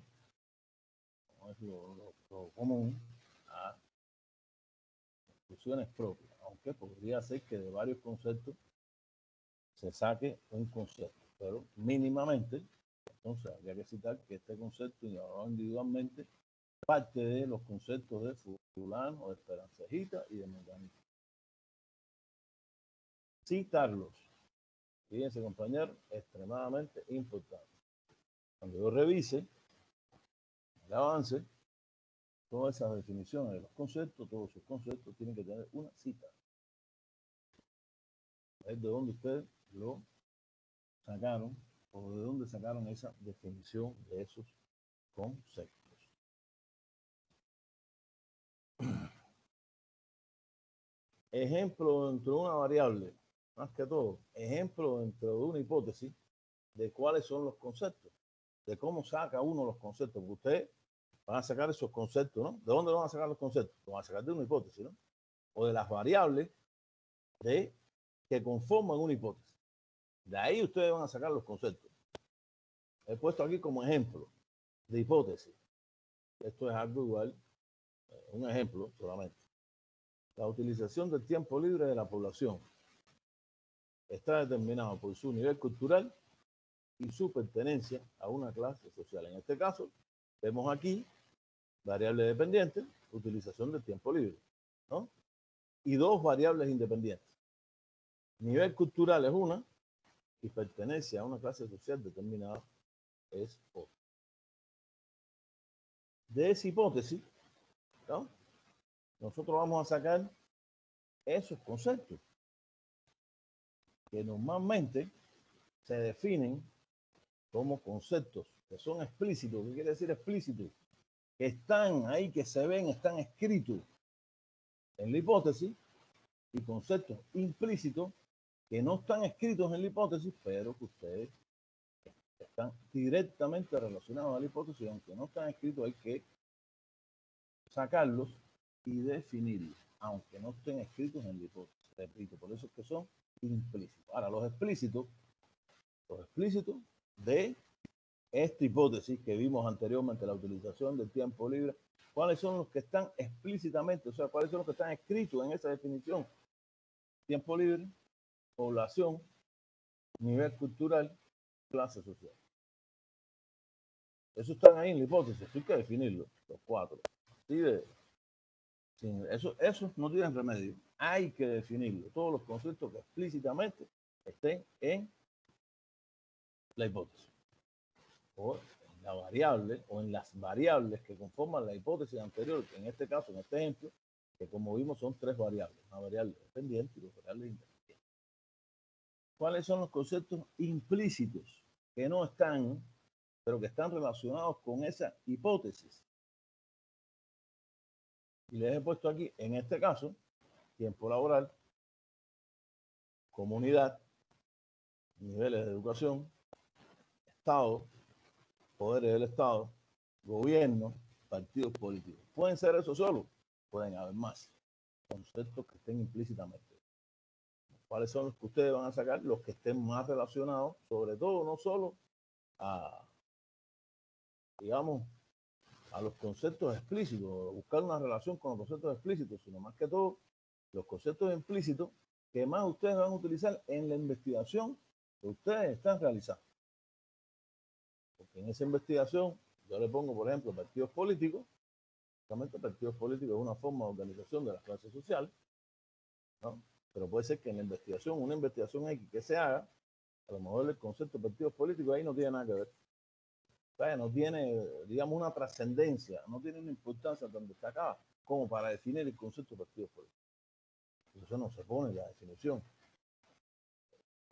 como es lo común, a conclusiones propias, aunque podría ser que de varios conceptos se saque un concepto, pero mínimamente, entonces habría que citar que este concepto individualmente parte de los conceptos de fulano, de Esperancejita y de Menganito. Citarlos, fíjense compañeros, extremadamente importante. Cuando yo revise el avance, todas esas definiciones de los conceptos, todos sus conceptos tienen que tener una cita. Es de donde ustedes lo sacaron o de dónde sacaron esa definición de esos conceptos. Ejemplo dentro de una variable, más que todo, ejemplo dentro de una hipótesis de cuáles son los conceptos, de cómo saca uno los conceptos, porque ustedes van a sacar esos conceptos, ¿no? ¿De dónde van a sacar los conceptos? Los van a sacar de una hipótesis, ¿no? O de las variables que conforman una hipótesis. De ahí ustedes van a sacar los conceptos. He puesto aquí como ejemplo de hipótesis. Esto es algo igual, un ejemplo solamente. La utilización del tiempo libre de la población está determinado por su nivel cultural y su pertenencia a una clase social. En este caso, vemos aquí variable dependiente, utilización del tiempo libre, ¿no? Y dos variables independientes. Nivel cultural es una y pertenencia a una clase social determinada es otra. De esa hipótesis, ¿no? Nosotros vamos a sacar esos conceptos que normalmente se definen como conceptos que son explícitos. ¿Qué quiere decir explícito? Que están ahí, que se ven, están escritos en la hipótesis, y conceptos implícitos que no están escritos en la hipótesis, pero que ustedes están directamente relacionados a la hipótesis, aunque no están escritos, hay que sacarlos y definirlos, aunque no estén escritos en la hipótesis. Repito, por eso es que son implícitos. Ahora, los explícitos de esta hipótesis que vimos anteriormente, la utilización del tiempo libre, ¿cuáles son los que están explícitamente, o sea, cuáles son los que están escritos en esa definición? Tiempo libre, población, nivel cultural, clase social. Eso están ahí en la hipótesis, hay que definirlo, los cuatro. ¿Sí? Eso no tienen remedio, hay que definirlo, todos los conceptos que explícitamente estén en la hipótesis. O en la variable, o en las variables que conforman la hipótesis anterior, en este caso, en este ejemplo, que como vimos son tres variables, una variable dependiente y dos variables independientes. ¿Cuáles son los conceptos implícitos que no están, pero que están relacionados con esa hipótesis? Y les he puesto aquí, en este caso, tiempo laboral, comunidad, niveles de educación, Estado, poderes del Estado, gobierno, partidos políticos. ¿Pueden ser eso solo? Pueden haber más conceptos que estén implícitamente. ¿Cuáles son los que ustedes van a sacar? Los que estén más relacionados, sobre todo, no solo a, digamos, a los conceptos explícitos, buscar una relación con los conceptos explícitos, sino más que todo los conceptos implícitos que más ustedes van a utilizar en la investigación que ustedes están realizando. Porque en esa investigación yo le pongo, por ejemplo, partidos políticos. Realmente partidos políticos es una forma de organización de las clases sociales, ¿no? Pero puede ser que en la investigación, una investigación X que se haga, a lo mejor el concepto de partidos políticos ahí no tiene nada que ver. O sea, no tiene, digamos, una trascendencia, no tiene una importancia tan destacada como para definir el concepto de partidos políticos. Eso no se pone en la definición.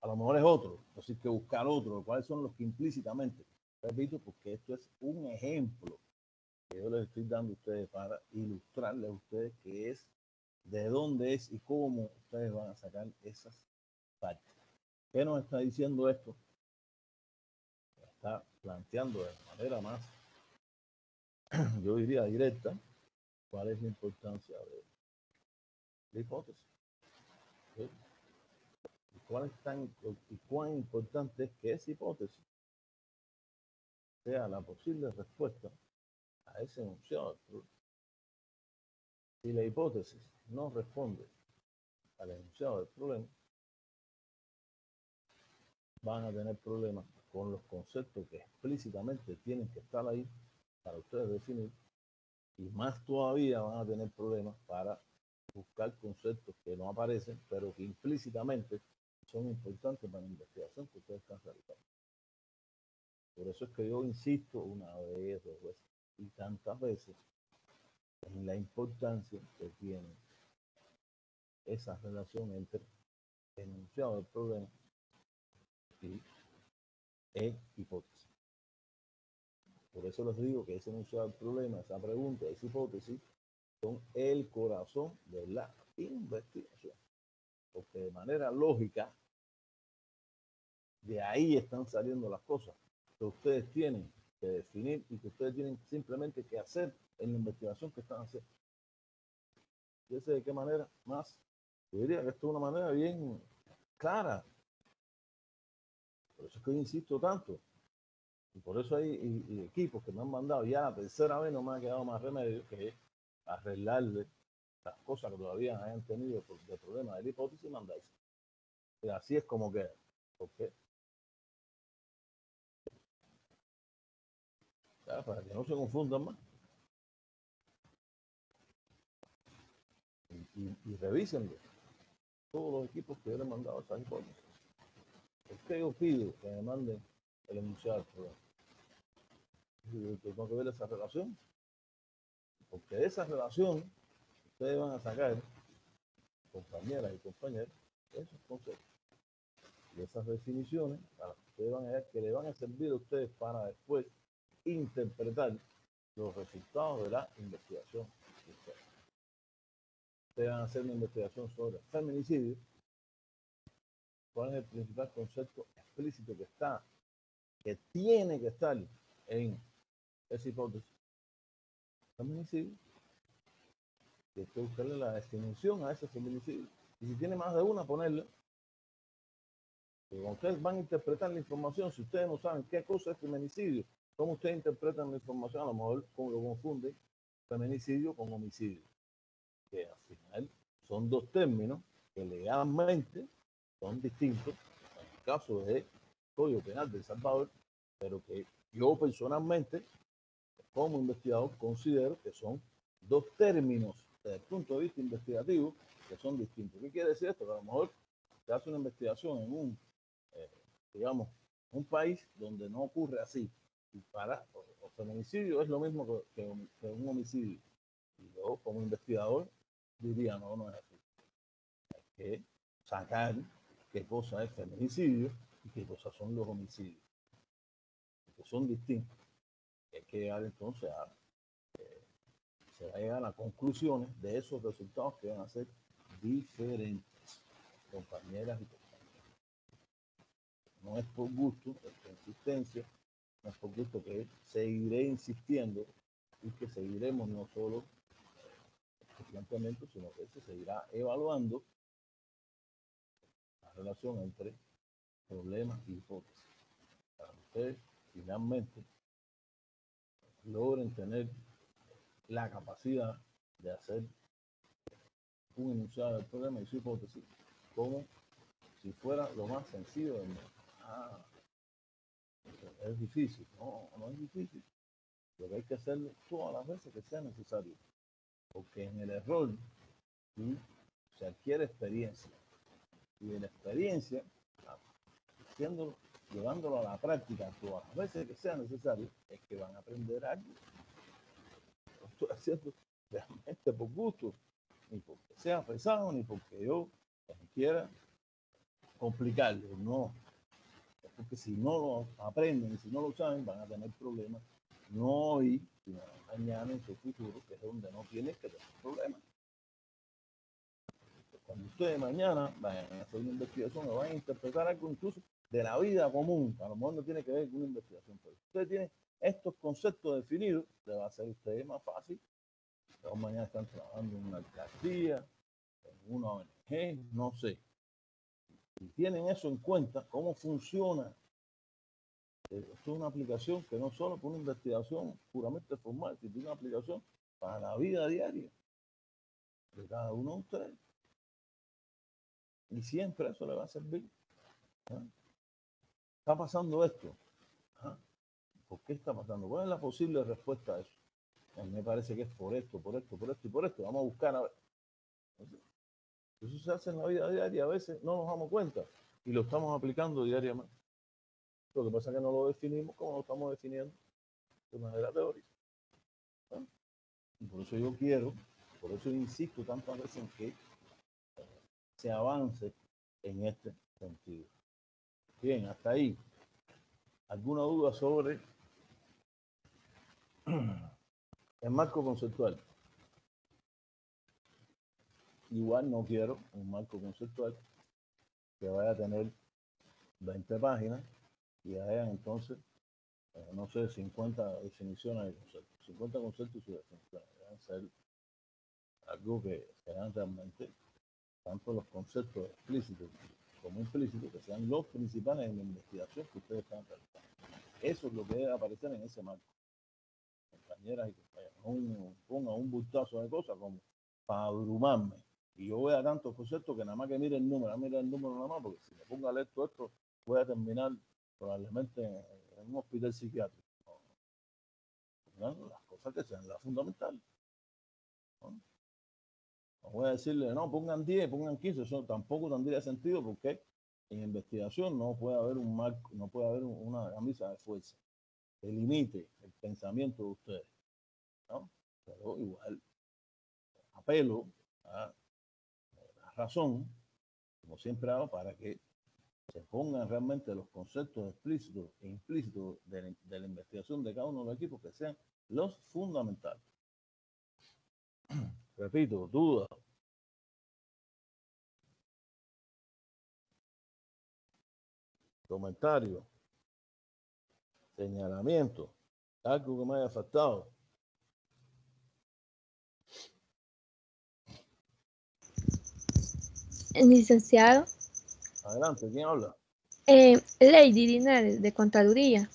A lo mejor es otro, entonces hay que buscar otro, cuáles son los que implícitamente, repito, porque esto es un ejemplo que yo les estoy dando a ustedes para ilustrarles a ustedes qué es, de dónde es y cómo ustedes van a sacar esas partes. ¿Qué nos está diciendo esto? Está planteando de manera más, yo diría directa, cuál es la importancia de la hipótesis. ¿Sí? Y cuán importante es que esa hipótesis sea la posible respuesta a ese enunciado del problema. Si la hipótesis no responde al enunciado del problema, van a tener problemas con los conceptos que explícitamente tienen que estar ahí para ustedes definir, y más todavía van a tener problemas para buscar conceptos que no aparecen, pero que implícitamente son importantes para la investigación que ustedes están realizando. Por eso es que yo insisto una vez, dos veces y tantas veces en la importancia que tiene esa relación entre el enunciado del problema y es hipótesis. Por eso les digo que ese enunciado del problema, esa pregunta, esa hipótesis, son el corazón de la investigación. Porque de manera lógica, de ahí están saliendo las cosas que ustedes tienen que definir y que ustedes tienen simplemente que hacer en la investigación que están haciendo. Yo sé de qué manera más. Yo diría que esto es una manera bien clara. Por eso es que yo insisto tanto. Y por eso hay equipos que me han mandado ya la tercera vez, no me ha quedado más remedio que arreglarle las cosas que todavía hayan tenido de problemas de la hipótesis y mandarse. Y así es como queda. ¿Okay? Ya, para que no se confundan más. Y revísenlo. Todos los equipos que yo les he mandado estas hipótesis. ¿Por qué yo pido que me manden el enunciado del programa? Yo tengo que ver esa relación. Porque de esa relación ustedes van a sacar, compañeras y compañeros, esos conceptos y esas definiciones para que ustedes van a ver que le van a servir a ustedes para después interpretar los resultados de la investigación. Ustedes van a hacer una investigación sobre feminicidio. ¿Cuál es el principal concepto explícito que tiene que estar en esa hipótesis? Feminicidio. Y hay que buscarle la definición a ese feminicidio. Y si tiene más de una, ponerle. Cuando ustedes van a interpretar la información, si ustedes no saben qué cosa es feminicidio, cómo ustedes interpretan la información, a lo mejor lo confunden feminicidio con homicidio. Que al final son dos términos que legalmente son distintos. En el caso del Código Penal de El Salvador, pero que yo personalmente, como investigador, considero que son dos términos desde el punto de vista investigativo que son distintos. ¿Qué quiere decir esto? Que a lo mejor se hace una investigación en un, digamos, un país donde no ocurre así. Y para o feminicidio es lo mismo que un homicidio. Y yo, como investigador, diría, no es así. Hay que sacar qué cosa es feminicidio y qué cosas son los homicidios. Que son distintos. Hay que llegar entonces se va a llegar a conclusiones de esos resultados que van a ser diferentes, compañeras y compañeros. No es por gusto, es por insistencia, no es por gusto que seguiré insistiendo y que seguiremos no solo este planteamiento, sino que se seguirá evaluando la relación entre problemas y hipótesis. Para que ustedes finalmente logren tener la capacidad de hacer un enunciado del problema y su hipótesis como si fuera lo más sencillo del mundo. Es difícil, no es difícil. Lo que hay que hacerlo todas las veces que sea necesario, porque en el error se adquiere experiencia, y en la experiencia, llevándolo a la práctica todas las veces que sea necesario, es que van a aprender algo. Lo estoy haciendo realmente por gusto, ni porque sea pesado, ni porque yo quiera complicarlo, no. Es porque si no lo aprenden y si no lo saben, van a tener problemas, no hoy, sino mañana en su futuro, que es donde no tienen que tener problemas. Cuando ustedes mañana vayan a hacer una investigación o van a interpretar algo incluso de la vida común, a lo mejor no tiene que ver con una investigación, pero ustedes tienen estos conceptos definidos, les va a ser a ustedes más fácil. Entonces, mañana están trabajando en una alcaldía, en una ONG, no sé. Y tienen eso en cuenta, cómo funciona. Esto es una aplicación que no solo por una investigación puramente formal, sino una aplicación para la vida diaria de cada uno de ustedes. Y siempre eso le va a servir. Está pasando esto. ¿Por qué está pasando? ¿Cuál es la posible respuesta a eso? A mí me parece que es por esto, por esto, por esto y por esto. Vamos a buscar a ver. Eso se hace en la vida diaria, a veces no nos damos cuenta y lo estamos aplicando diariamente. Lo que pasa es que no lo definimos como lo estamos definiendo de manera teórica. Y por eso yo quiero, por eso insisto tantas veces en que se avance en este sentido. Bien, hasta ahí. ¿Alguna duda sobre el marco conceptual? Igual no quiero un marco conceptual que vaya a tener 20 páginas y hayan entonces, no sé, 50 definiciones de conceptos, 50 conceptos y sus definiciones. Deben ser algo que sean realmente tanto los conceptos explícitos como implícitos, que sean los principales en la investigación que ustedes están realizando. Eso es lo que debe aparecer en ese marco. Compañeras y compañeros, ponga un bultazo de cosas como para abrumarme. Y yo voy a tantos conceptos que nada más que mire el número nada más, porque si me pongo a leer todo esto, voy a terminar probablemente en un hospital psiquiátrico. ¿No? Las cosas que sean las fundamentales. ¿No? No voy a decirle, no, pongan 10, pongan 15, eso tampoco tendría sentido porque en investigación no puede haber un marco, no puede haber una camisa de fuerza que limite el pensamiento de ustedes, ¿no? Pero igual apelo a la razón, como siempre hago, para que se pongan realmente los conceptos explícitos e implícitos de la investigación de cada uno de los equipos que sean los fundamentales. Repito, dudas. Comentarios, señalamiento, algo que me haya faltado.
Licenciado.
Adelante, ¿quién habla?
Lady Linares, de Contaduría.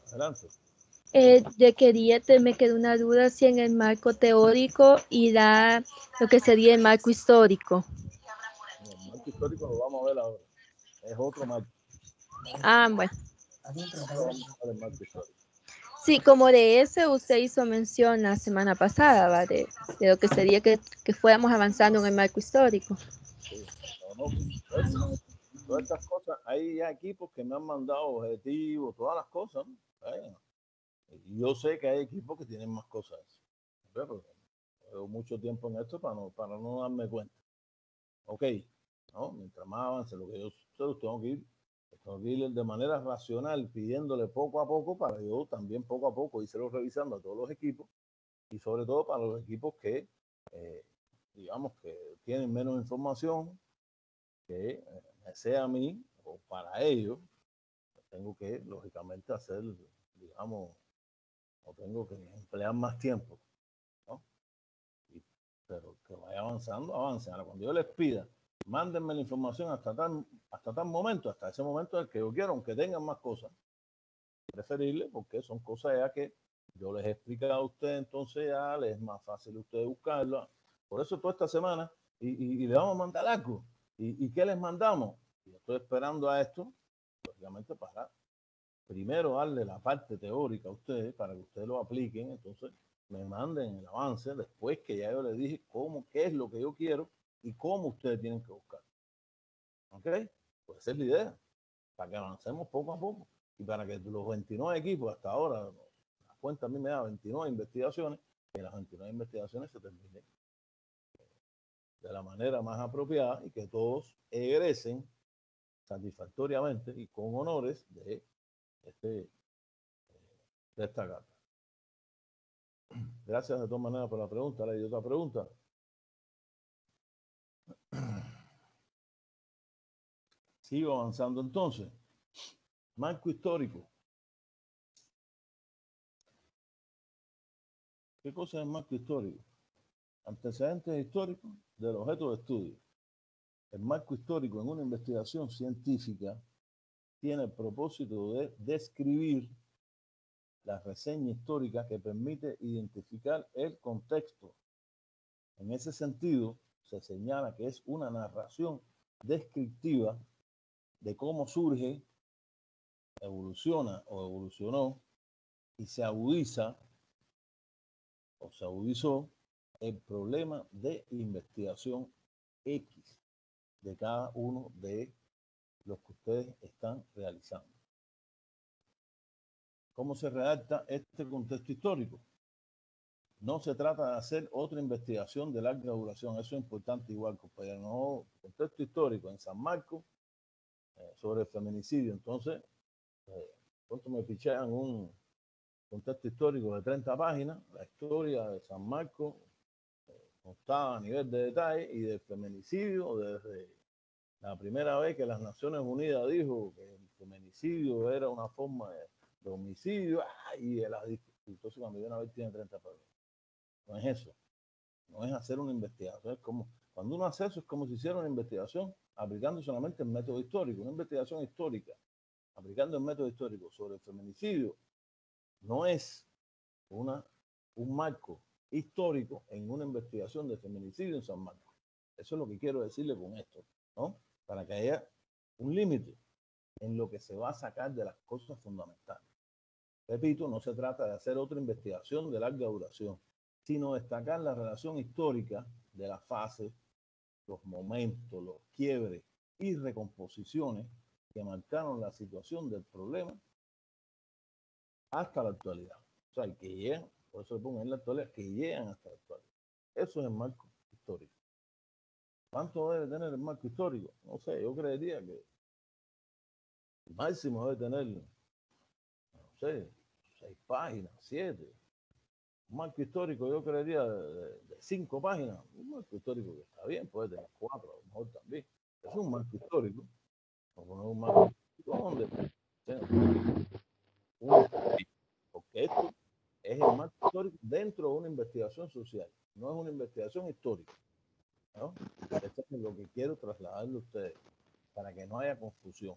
Adelante.
Me quedó una duda si en el marco teórico irá lo que sería el marco histórico.
No, el marco histórico lo vamos a ver ahora. Es otro marco.
Bueno.
Vamos a ver el marco histórico.
Sí, como de ese usted hizo mención la semana pasada, ¿va? De lo que sería que fuéramos avanzando en el marco histórico.
Sí, todas estas cosas, hay ya equipos que me han mandado objetivos, todas las cosas, ¿no? Y yo sé que hay equipos que tienen más cosas. Pero llevo mucho tiempo en esto para no darme cuenta. Ok, ¿no? Mientras más avance lo que yo sé, tengo que ir de manera racional, pidiéndole poco a poco para yo también poco a poco irlo revisando a todos los equipos y sobre todo para los equipos que, digamos, que tienen menos información, que sea a mí o para ellos, tengo que, lógicamente, hacer, digamos, o tengo que emplear más tiempo, ¿no? Pero que vaya avanzando, avance. Ahora, cuando yo les pida, mándenme la información hasta tal momento, hasta ese momento es que yo quiero, aunque tengan más cosas, preferible, porque son cosas ya que yo les he explicado a ustedes, entonces ya les es más fácil a ustedes buscarlo. Por eso toda esta semana, y le vamos a mandar algo. ¿Y qué les mandamos? Yo estoy esperando a esto, lógicamente, para primero darle la parte teórica a ustedes, para que ustedes lo apliquen, entonces me manden el avance, después que ya yo les dije qué es lo que yo quiero y cómo ustedes tienen que buscar. ¿Ok? Pues esa es la idea, para que avancemos poco a poco y para que los 29 equipos hasta ahora, la cuenta a mí me da 29 investigaciones, que las 29 investigaciones se terminen de la manera más apropiada y que todos egresen satisfactoriamente y con honores de esta carta. Gracias de todas maneras por la pregunta. ¿Le otra pregunta? Sigo avanzando entonces. Marco histórico. ¿Qué cosa es el marco histórico? Antecedentes históricos del objeto de estudio. El marco histórico en una investigación científica tiene el propósito de describir la reseña histórica que permite identificar el contexto. En ese sentido, se señala que es una narración descriptiva de cómo surge, evoluciona o evolucionó y se agudiza o se agudizó el problema de investigación X de cada uno de los que ustedes están realizando. ¿Cómo se redacta este contexto histórico? No se trata de hacer otra investigación de larga duración, eso es importante igual, compañero. No, contexto histórico en San Marcos sobre el feminicidio. Entonces, pronto me pichean un contexto histórico de 30 páginas, la historia de San Marcos, contada a nivel de detalle y del feminicidio desde la primera vez que las Naciones Unidas dijo que el feminicidio era una forma de homicidio, y entonces cuando viene a ver tiene 30 páginas. No es eso, no es hacer una investigación, es como, cuando uno hace eso es como si hiciera una investigación aplicando solamente el método histórico, una investigación histórica, aplicando el método histórico sobre el feminicidio, no es un marco histórico en una investigación de feminicidio en San Marcos. Eso es lo que quiero decirle con esto, ¿no? Para que haya un límite en lo que se va a sacar de las cosas fundamentales. Repito, no se trata de hacer otra investigación de larga duración, sino destacar la relación histórica de las fases, los momentos, los quiebres y recomposiciones que marcaron la situación del problema hasta la actualidad. O sea, que llegan, por eso le pongo en la actualidad, que llegan hasta la actualidad. Eso es el marco histórico. ¿Cuánto debe tener el marco histórico? No sé, yo creería que el máximo debe tener, no sé, 6 páginas, 7. Un marco histórico yo creería de 5 páginas. Un marco histórico que está bien, puede tener 4, a lo mejor también. Es un marco histórico. No es un marco histórico donde porque esto es el marco histórico dentro de una investigación social, no es una investigación histórica, ¿no? Esto es lo que quiero trasladarle a ustedes, para que no haya confusión.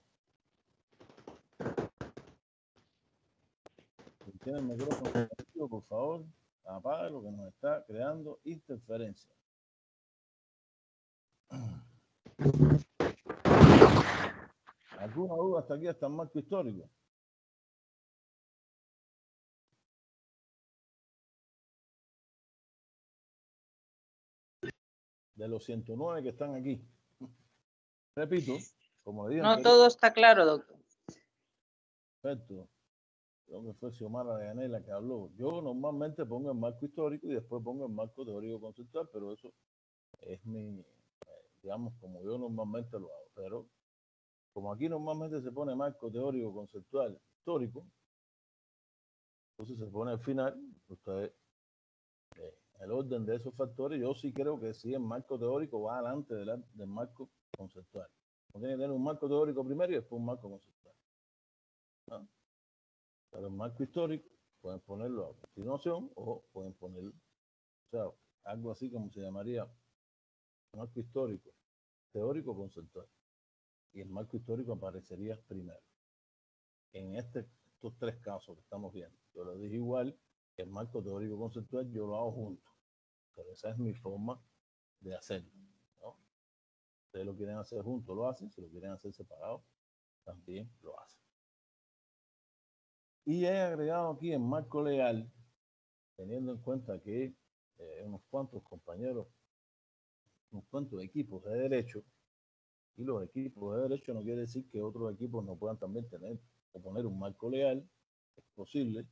Si tienen el micrófono, por favor, apague lo que nos está creando interferencia. ¿Alguna duda hasta aquí, hasta el marco histórico? De los 109 que están aquí. Repito, como dije.
No todo está claro, doctor.
Perfecto. Creo que fue Xiomara de la que habló. Yo normalmente pongo el marco histórico y después pongo el marco teórico conceptual, pero eso es mi, digamos, como yo normalmente lo hago. Pero como aquí normalmente se pone marco teórico conceptual histórico, entonces se pone al final, ustedes, el orden de esos factores, yo sí creo que sí, el marco teórico va adelante del marco conceptual. No tiene que tener un marco teórico primero y después un marco conceptual, ¿no? Pero el marco histórico pueden ponerlo a continuación o pueden ponerlo, o sea, algo así como se llamaría marco histórico, teórico conceptual. Y el marco histórico aparecería primero. En estos 3 casos que estamos viendo, yo lo dije igual, que el marco teórico conceptual yo lo hago junto, pero esa es mi forma de hacerlo, ¿no? Ustedes lo quieren hacer juntos, lo hacen. Si lo quieren hacer separado, también lo hacen. Y he agregado aquí el marco legal, teniendo en cuenta que unos cuantos compañeros, unos cuantos equipos de derecho, y los equipos de derecho no quiere decir que otros equipos no puedan también tener o poner un marco legal, es posible.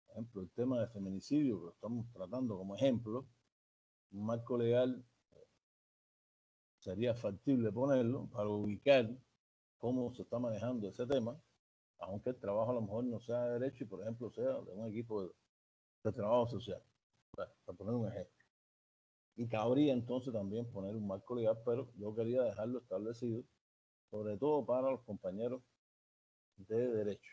Por ejemplo, el tema de feminicidio, que lo estamos tratando como ejemplo, un marco legal sería factible ponerlo para ubicar cómo se está manejando ese tema, aunque el trabajo a lo mejor no sea de derecho y, por ejemplo, sea de un equipo de trabajo social, para poner un ejemplo. Y cabría entonces también poner un marco legal, pero yo quería dejarlo establecido, sobre todo para los compañeros de derecho.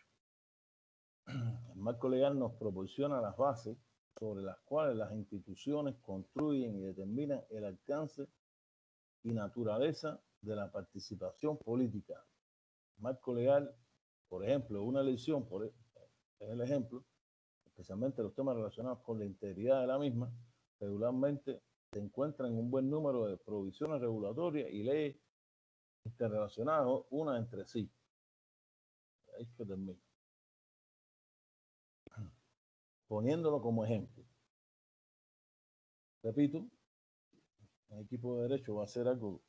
El marco legal nos proporciona las bases sobre las cuales las instituciones construyen y determinan el alcance y naturaleza de la participación política. Marco legal, por ejemplo, una elección, es el ejemplo, especialmente los temas relacionados con la integridad de la misma, regularmente se encuentran un buen número de provisiones regulatorias y leyes interrelacionadas una entre sí. Ahí que termino. Poniéndolo como ejemplo. Repito, el equipo de derecho va a hacer algo.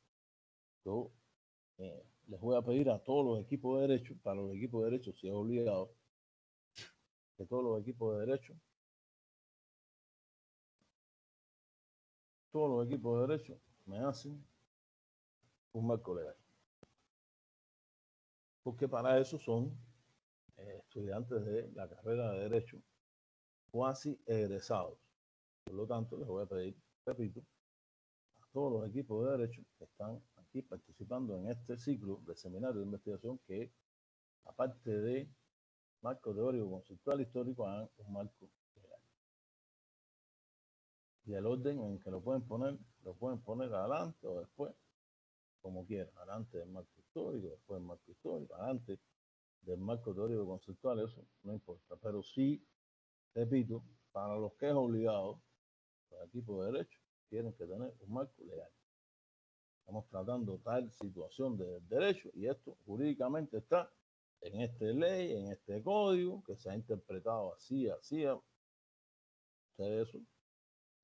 Yo les voy a pedir a todos los equipos de derecho, para los equipos de derecho, si es obligado, que todos los equipos de derecho me hacen un marco legal. Porque para eso son estudiantes de la carrera de Derecho cuasi egresados. Por lo tanto, les voy a pedir, repito, a todos los equipos de Derecho que están aquí participando en este ciclo de seminario de investigación que, aparte de marco teórico, conceptual, histórico, hagan un marco legal. Y el orden en que lo pueden poner adelante o después, como quieran, adelante del marco histórico, después del marco histórico, adelante del marco teórico conceptual, eso no importa. Pero sí, repito, para los que es obligado, los equipos de Derecho tienen que tener un marco legal. Estamos tratando tal situación de derecho y esto jurídicamente está en esta ley, en este código, que se ha interpretado así. Ustedes eso,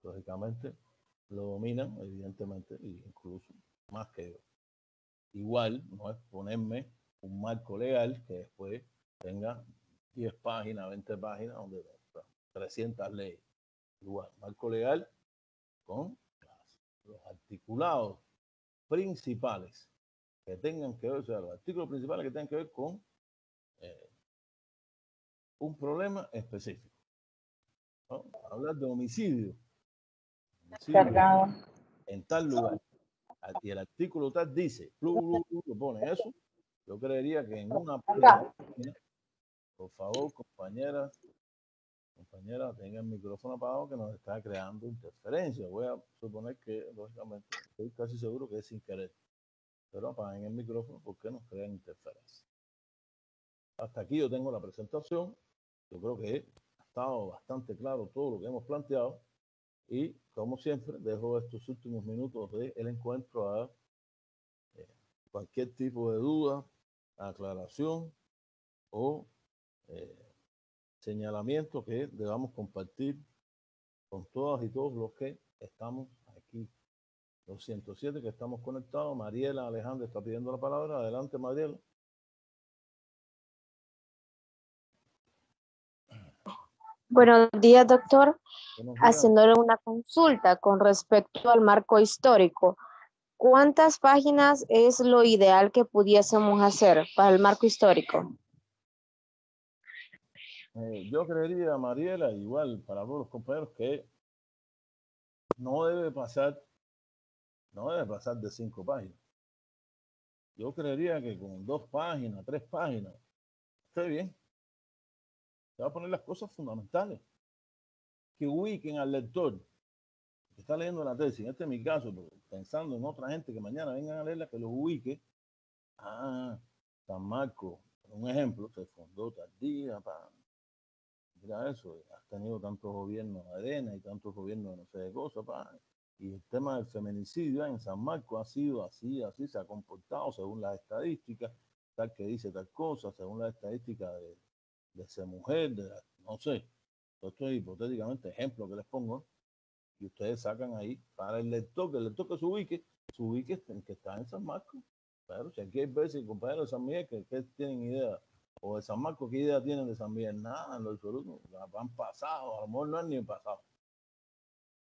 lógicamente, lo dominan, evidentemente, e incluso más que yo. Igual, no es ponerme un marco legal que después tenga 10 páginas, 20 páginas, donde 300 leyes. Igual, marco legal con los articulados principales que tengan que ver, o sea, los artículos principales que tengan que ver con un problema específico. ¿No? Hablar de homicidio en tal lugar. Y el artículo tal dice, lo pone eso. Yo creería que en una página, por favor, compañera, tenga el micrófono apagado que nos está creando interferencia. Voy a suponer que, lógicamente, estoy casi seguro que es sin querer. Pero apaguen el micrófono porque nos crean interferencia. Hasta aquí yo tengo la presentación. Yo creo que ha estado bastante claro todo lo que hemos planteado. Y, como siempre, dejo estos últimos minutos del encuentro a cualquier tipo de duda, aclaración o señalamiento que debamos compartir con todas y todos los que estamos aquí. Los 107 que estamos conectados. Mariela Alejandra está pidiendo la palabra. Adelante, Mariela.
Buenos días, doctor.
Buenos días.
Haciéndole una consulta con respecto al marco histórico. ¿Cuántas páginas es lo ideal que pudiésemos hacer para el marco histórico?
Yo creería, Mariela, igual para todos los compañeros, que no debe pasar de 5 páginas. Yo creería que con 2 páginas, 3 páginas, esté bien. Se va a poner las cosas fundamentales que ubiquen al lector que está leyendo la tesis. En este es mi caso, pero pensando en otra gente que mañana vengan a leerla, que los ubique. San Marcos, un ejemplo, se fundó tal día, mira eso, has tenido tantos gobiernos de arena y tantos gobiernos de no sé de cosas, y el tema del feminicidio en San Marcos ha sido así, se ha comportado según las estadísticas, tal que dice tal cosa, según las estadísticas de ser mujer, no sé. Esto es hipotéticamente ejemplo que les pongo, y ustedes sacan ahí para el lector, que el lector que se ubique en que está en San Marcos. Pero si aquí hay veces, compañeros de San Miguel, que tienen idea, o de San Marcos, ¿qué idea tienen de San Miguel? Nada, en lo absoluto. Han pasado, a lo mejor no han ni pasado.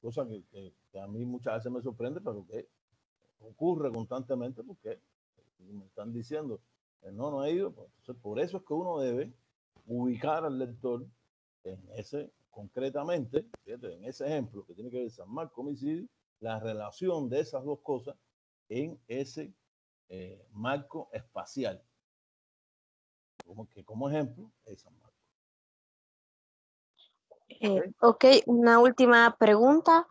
Cosa que a mí muchas veces me sorprende, pero que ocurre constantemente porque me están diciendo que no ha ido. Pues, entonces, por eso es que uno debe ubicar al lector en ese, concretamente, fíjate, en ese ejemplo que tiene que ver San Marcos, homicidio, la relación de esas dos cosas en ese marco espacial. Como ejemplo es San Marcos.
Ok, una última pregunta.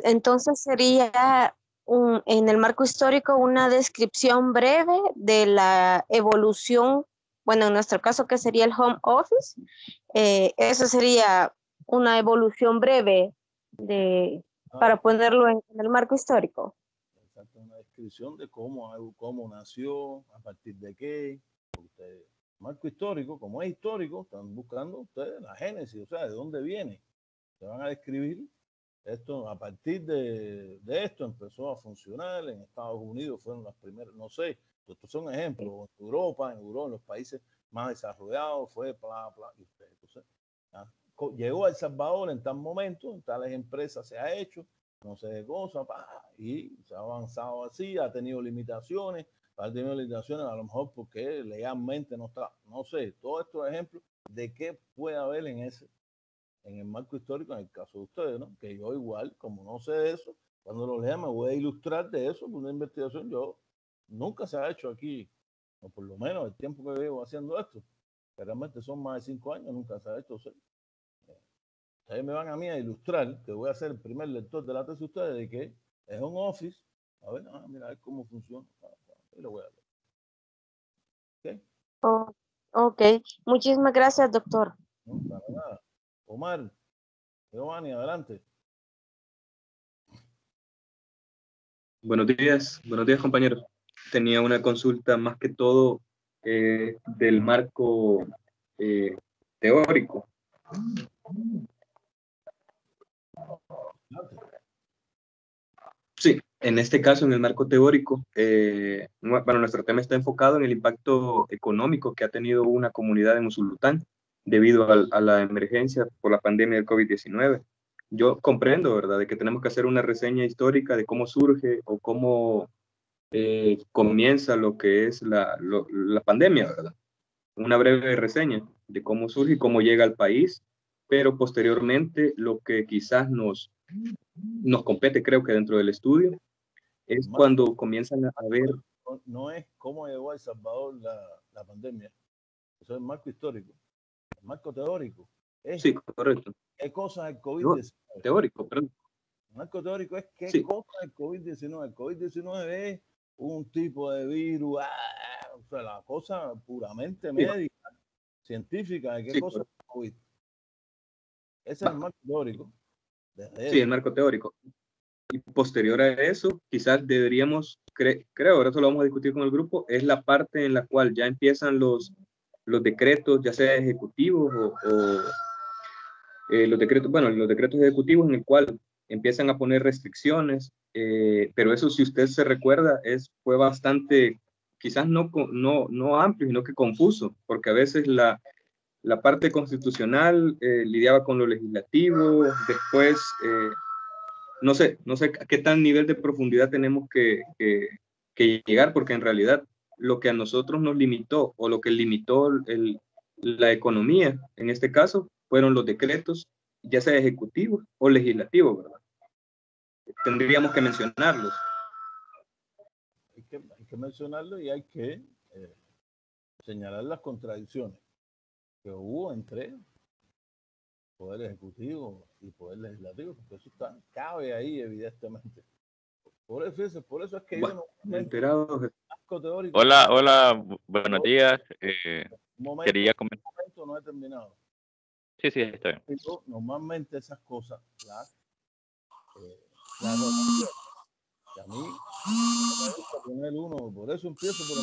Entonces sería en el marco histórico una descripción breve de la evolución, bueno, en nuestro caso, que sería el home office. Eso sería una evolución breve para ponerlo en el marco histórico.
Exacto, una descripción de cómo nació, a partir de qué. Ustedes, marco histórico, como es histórico, están buscando ustedes la génesis, o sea, de dónde viene. Se van a describir esto, a partir de esto empezó a funcionar. En Estados Unidos fueron las primeras, no sé, estos son ejemplos. En Europa, en los países más desarrollados fue y ustedes, entonces, llegó a El Salvador en tal momento, en tales empresas se ha hecho, no sé de cosas, y se ha avanzado así, ha tenido limitaciones, ha tenido limitaciones, a lo mejor porque legalmente no está, no sé, todos estos ejemplos de qué puede haber en el marco histórico en el caso de ustedes, ¿no? Que yo igual, como no sé de eso, cuando lo lea me voy a ilustrar de eso, una investigación yo nunca se ha hecho aquí, o por lo menos el tiempo que llevo haciendo esto, que realmente son más de 5 años, nunca se ha hecho. Ustedes me van a mí a ilustrar, que voy a ser el primer lector de la tesis de ustedes, de que es un office, a ver, mira, a ver cómo funciona, y lo voy a ver. ¿Okay?
Oh, ok, muchísimas gracias, doctor.
No, para nada. Omar, Giovanni, adelante.
Buenos días, compañeros. Tenía una consulta más que todo del marco teórico. Sí, en este caso, en el marco teórico, bueno, nuestro tema está enfocado en el impacto económico que ha tenido una comunidad en Usulután debido a la emergencia por la pandemia del COVID-19. Yo comprendo, ¿verdad?, de que tenemos que hacer una reseña histórica de cómo surge o cómo comienza lo que es la pandemia, ¿verdad? Una breve reseña de cómo surge y cómo llega al país, pero posteriormente lo que quizás nos compete, creo que dentro del estudio, es cuando comienzan a ver...
No es cómo llegó a El Salvador la pandemia, eso es el marco histórico. El marco teórico es...
Sí, correcto.
¿Qué cosa es el COVID-19?
Teórico, perdón.
El marco teórico es qué
Sí.
cosa es el COVID-19. El COVID-19 es un tipo de virus, o sea, la cosa puramente médica, científica, de qué cosa es el COVID. Ese es el marco teórico.
Sí, el marco teórico. Y posterior a eso, quizás deberíamos, creo, ahora eso lo vamos a discutir con el grupo, es la parte en la cual ya empiezan los decretos, ya sea ejecutivos o los decretos ejecutivos en el cual empiezan a poner restricciones, pero eso, si usted se recuerda, fue bastante, quizás no amplio, sino que confuso, porque a veces la parte constitucional lidiaba con lo legislativo, después, no sé a qué tal nivel de profundidad tenemos que llegar, porque en realidad lo que a nosotros nos limitó, o lo que limitó la economía, en este caso, fueron los decretos, ya sea ejecutivos o legislativos, ¿verdad? Tendríamos que mencionarlos.
Hay que mencionarlo y hay que señalar las contradicciones que hubo entre poder ejecutivo y poder legislativo, porque eso cabe ahí, evidentemente. Por eso es que yo no
enterado.
Hola, buenos días. Quería comentar.
No he terminado.
Sí, está bien.
Normalmente esas cosas las a mí me gusta poner uno, por eso empiezo por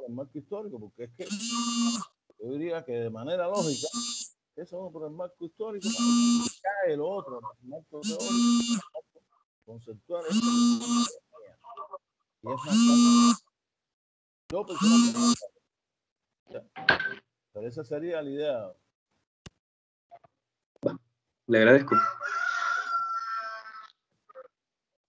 el marco histórico, porque es que yo diría que de manera lógica, eso por el marco histórico, cae el otro, el marco teórico, conceptual, y es más fácil. Yo personalmente, pero esa sería la idea.
Le agradezco.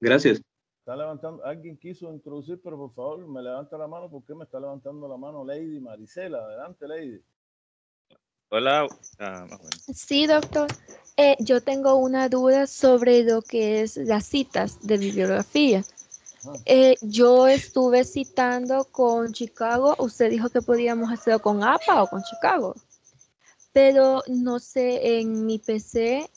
Gracias.
Está levantando, alguien quiso introducir, pero por favor me levanta la mano. ¿Por qué me está levantando la mano Lady Maricela? Adelante, Lady.
Hola.
Sí, doctor. Yo tengo una duda sobre lo que es las citas de bibliografía. Yo estuve citando con Chicago. Usted dijo que podíamos hacerlo con APA o con Chicago. Pero no sé, en mi PC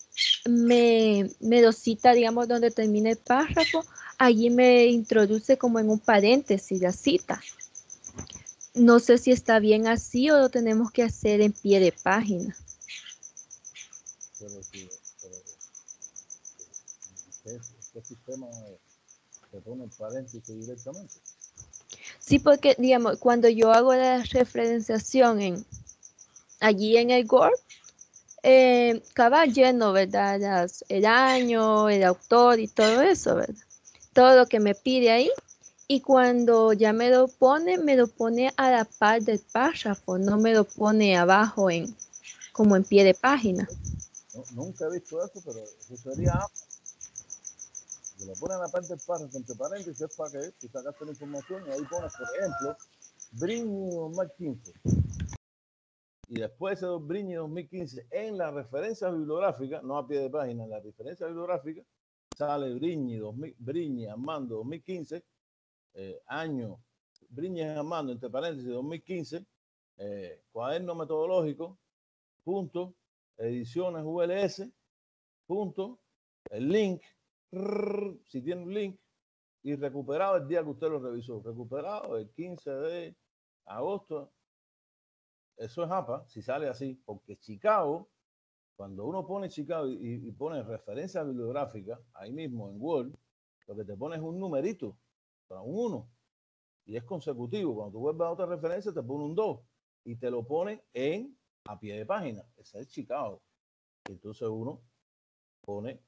me lo cita, digamos, donde termina el párrafo. Allí me introduce como en un paréntesis la cita. No sé si está bien así o lo tenemos que hacer en pie de página.
Pero ¿qué sistema se pone en paréntesis directamente?
Sí, porque, digamos, cuando yo hago la referenciación allí en el Word, acaba lleno, ¿verdad? El año, el autor y todo eso, ¿verdad? Todo lo que me pide ahí. Y cuando ya me lo pone a la par del párrafo, no me lo pone abajo como en pie de página.
No, nunca he visto eso, pero eso sería APA. Si lo pones en la parte del párrafo entre paréntesis es para que tú sacaste la información y ahí pones, por ejemplo, Briñi 2015. Y después de Briñi 2015 en la referencia bibliográfica, no a pie de página, en la referencia bibliográfica, sale Briñi Armando 2015, año Briñi Armando entre paréntesis 2015, cuaderno metodológico, punto, ediciones ULS, punto, el link, si tiene un link, y recuperado el día que usted lo revisó, recuperado el 15 de agosto. Eso es APA, si sale así, porque Chicago, cuando uno pone Chicago y pone referencia bibliográfica, ahí mismo en Word, lo que te pone es un numerito, para un 1, y es consecutivo. Cuando tú vuelves a otra referencia, te pone un 2, y te lo pone a pie de página. Ese es Chicago. Y entonces uno pone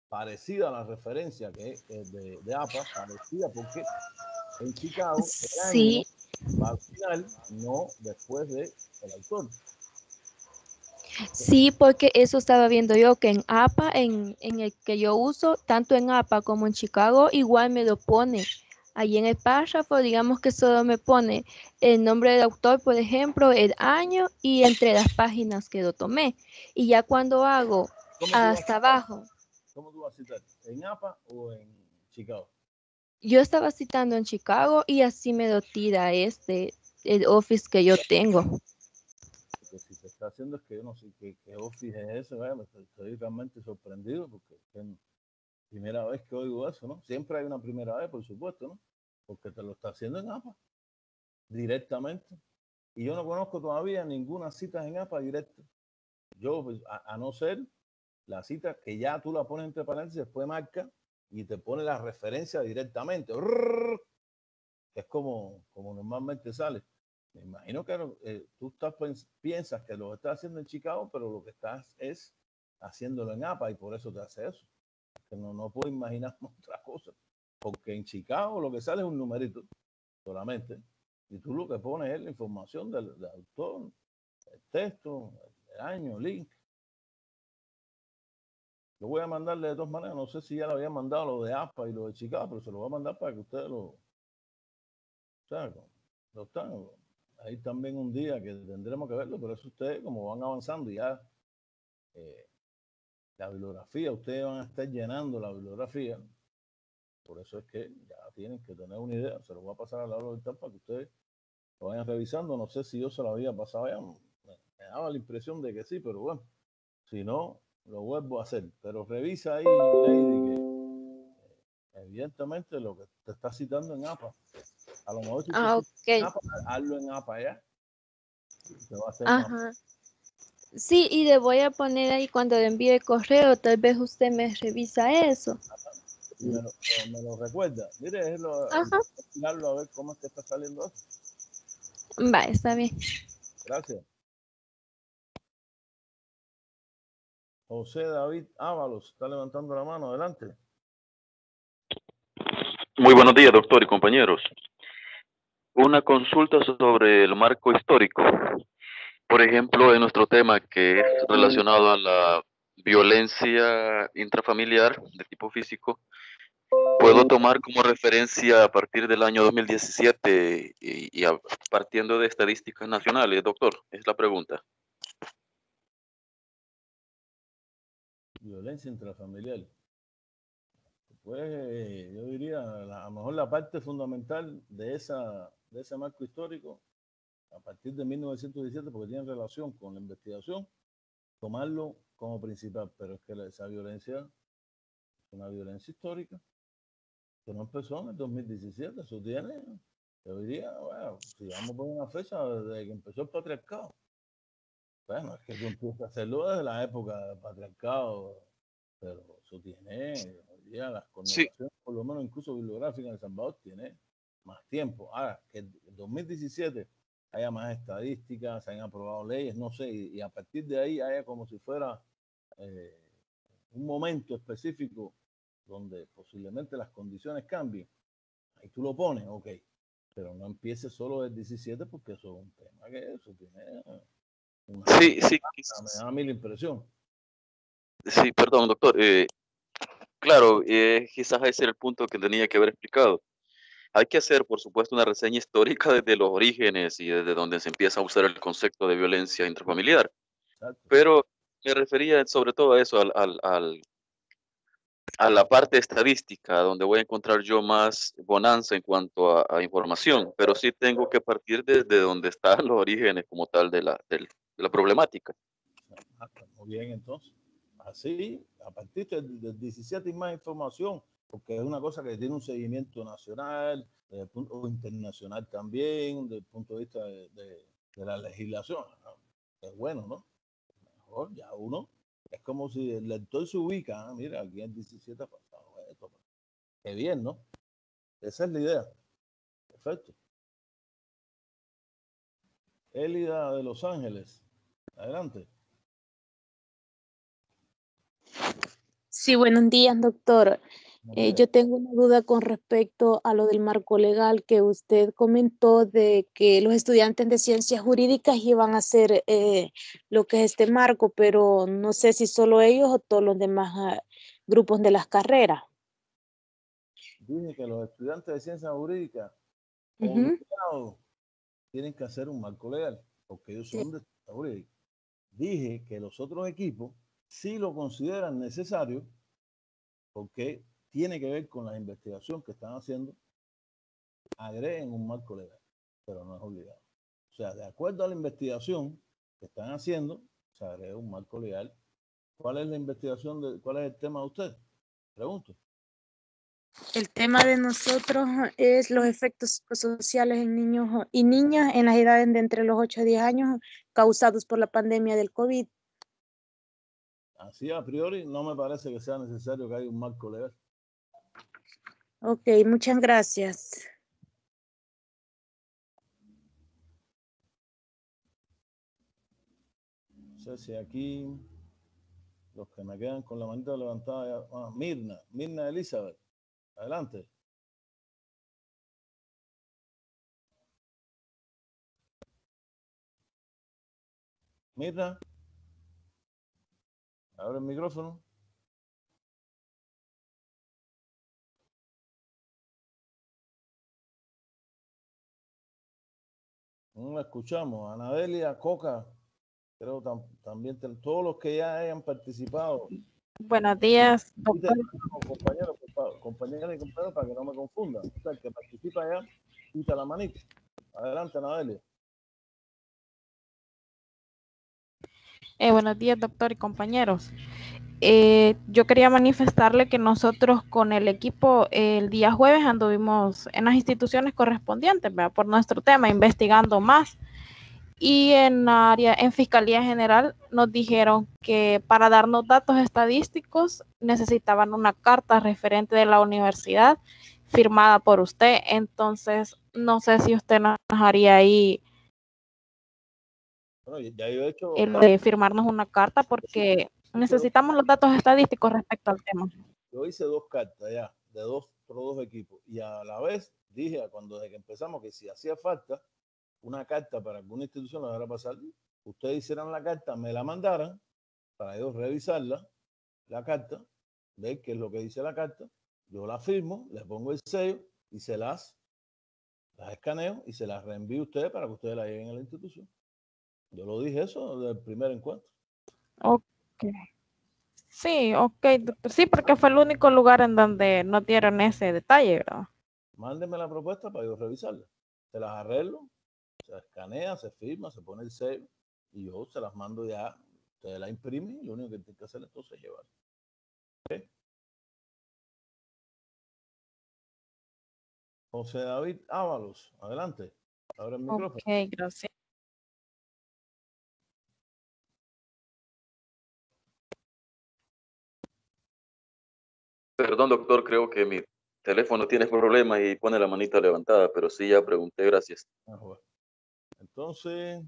parecida a la referencia que es de APA, parecida porque en Chicago el año va al final, no después del autor.
Sí, porque eso estaba viendo yo, que en APA, en el que yo uso, tanto en APA como en Chicago, igual me lo pone. Ahí en el párrafo, digamos que solo me pone el nombre del autor, por ejemplo, el año y entre las páginas que lo tomé. Y ya cuando hago hasta abajo.
¿Cómo tú vas a citar? ¿En APA o en Chicago?
Yo estaba citando en Chicago y así me lo tira el Office que yo tengo.
Porque si te está haciendo es que yo no sé qué Office es ese, me estoy realmente sorprendido porque es primera vez que oigo eso, ¿no? Siempre hay una primera vez, por supuesto, ¿no? Porque te lo está haciendo en APA directamente. Y yo no conozco todavía ninguna cita en APA directa. Yo, pues, a no ser la cita que ya tú la pones entre paréntesis, después marca y te pone la referencia directamente. Es como normalmente sale. Me imagino que tú piensas que lo estás haciendo en Chicago, pero lo que estás es haciéndolo en APA y por eso te hace eso. Que no puedo imaginar otra cosa. Porque en Chicago lo que sale es un numerito solamente. Y tú lo que pones es la información del autor, el texto, el año, el link. Lo voy a mandarle de todas maneras. No sé si ya le había mandado lo de APA y lo de Chicago, pero se lo voy a mandar para que ustedes lo están. Hay también un día que tendremos que verlo, pero eso ustedes como van avanzando y ya la bibliografía, ustedes van a estar llenando la bibliografía. Por eso es que ya tienen que tener una idea. Se lo voy a pasar a la hora del para que ustedes lo vayan revisando. No sé si yo se lo había pasado ya. Me daba la impresión de que sí, pero bueno, si no, lo vuelvo a hacer. Pero revisa ahí, Lady, que evidentemente lo que te está citando en APA. A lo mejor si
okay.
En APA, hazlo en APA ya. Te va a hacer
Ajá. Sí, y le voy a poner ahí cuando le envíe el correo, tal vez usted me revisa eso.
Y me lo recuerda. Mire,
Ajá.
a ver cómo es que está saliendo eso.
Va, está bien.
Gracias. José David Ábalos está levantando la mano. Adelante.
Muy buenos días, doctor y compañeros. Una consulta sobre el marco histórico. Por ejemplo, en nuestro tema que es relacionado a la violencia intrafamiliar de tipo físico, puedo tomar como referencia a partir del año 2017 y partiendo de estadísticas nacionales, doctor, es la pregunta.
Violencia intrafamiliar. Pues yo diría, a lo mejor la parte fundamental de ese marco histórico, a partir de 1917, porque tiene relación con la investigación, tomarlo como principal, pero es que esa violencia es una violencia histórica que no empezó en el 2017, eso tiene, yo diría, bueno, si vamos a poner una fecha desde que empezó el patriarcado. Bueno, es que tú empiezas a hacerlo desde la época del patriarcado, pero eso tiene, ya las connotaciones, sí, por lo menos incluso bibliográficas en El Salvador, tiene más tiempo. Ahora, que en 2017 haya más estadísticas, se hayan aprobado leyes, no sé, y a partir de ahí haya como si fuera un momento específico donde posiblemente las condiciones cambien. Ahí tú lo pones, ok, pero no empieces solo del 17 porque eso es un tema que eso tiene
sí,
me da a mí la impresión.
Sí, perdón, doctor. Claro, quizás ese era el punto que tenía que haber explicado. Hay que hacer, por supuesto, una reseña histórica desde los orígenes y desde donde se empieza a usar el concepto de violencia intrafamiliar.
Exacto.
Pero me refería sobre todo a eso, a la parte estadística, donde voy a encontrar yo más bonanza en cuanto a información, pero sí tengo que partir desde donde están los orígenes como tal de la problemática.
Muy bien, entonces. Así, a partir del 17 y más información, porque es una cosa que tiene un seguimiento nacional, o internacional también, desde el punto de vista de la legislación. Es bueno, ¿no? Mejor ya uno, es como si el lector se ubica, mira, aquí en 17 ha pasado esto. Qué bien, ¿no? Esa es la idea. Perfecto. Élida de Los Ángeles. Adelante.
Sí, buenos días, doctor. Yo tengo una duda con respecto a lo del marco legal que usted comentó de que los estudiantes de ciencias jurídicas iban a hacer lo que es este marco, pero no sé si solo ellos o todos los demás grupos de las carreras.
Dije que los estudiantes de ciencias jurídicas
Ujú.
obligados tienen que hacer un marco legal, porque ellos son de ciencias jurídicas. Dije que los otros equipos sí lo consideran necesario porque tiene que ver con la investigación que están haciendo, agreguen un marco legal, pero no es obligado. O sea, de acuerdo a la investigación que están haciendo, se agrega un marco legal. ¿Cuál es la investigación? ¿Cuál es el tema de usted? Pregunto.
El tema de nosotros es los efectos sociales en niños y niñas en las edades de entre los 8 a 10 años causados por la pandemia del COVID.
Así a priori no me parece que sea necesario que haya un marco legal.
Ok, muchas gracias.
No sé si aquí los que me quedan con la manita levantada, Mirna Elizabeth, adelante. Mirna, abre el micrófono. No la escuchamos. Anadelia, Coca, creo también todos los que ya hayan participado.
Buenos días, doctor.
Compañeros y compañeros, para que no me confundan. O sea, el que participa ya, quita la manita. Adelante, Anadelia.
Buenos días, doctor y compañeros. Yo quería manifestarle que nosotros con el equipo el día jueves anduvimos en las instituciones correspondientes, ¿verdad? Por nuestro tema, investigando más. Y en Fiscalía General nos dijeron que para darnos datos estadísticos necesitaban una carta referente de la universidad firmada por usted. Entonces, no sé si usted nos haría ahí
Bueno, ya yo he hecho
firmarnos una carta porque necesitamos los datos estadísticos respecto al tema.
Yo hice 2 cartas ya, de por 2 equipos. Y a la vez dije, desde que empezamos, que si hacía falta una carta para alguna institución, la dejara pasar, ustedes hicieran la carta, me la mandaran para yo revisarla, la carta, ver qué es lo que dice la carta, yo la firmo, le pongo el sello y las escaneo y se las reenvío a ustedes para que ustedes la lleven a la institución. Yo lo dije eso desde el primer encuentro.
Ok. Sí, ok, doctor. Sí, porque fue el único lugar en donde no dieron ese detalle, ¿verdad?
Mándeme la propuesta para yo revisarla. Se las arreglo, se escanea, se firma, se pone el sello y yo se las mando ya. Ustedes la imprimen y lo único que tienen que hacer entonces es llevar. ¿Okay? José David Ábalos, adelante. Abre el micrófono.
Ok, gracias.
Perdón, doctor, creo que mi teléfono tiene problemas y pone la manita levantada, pero sí, ya pregunté, gracias.
Entonces,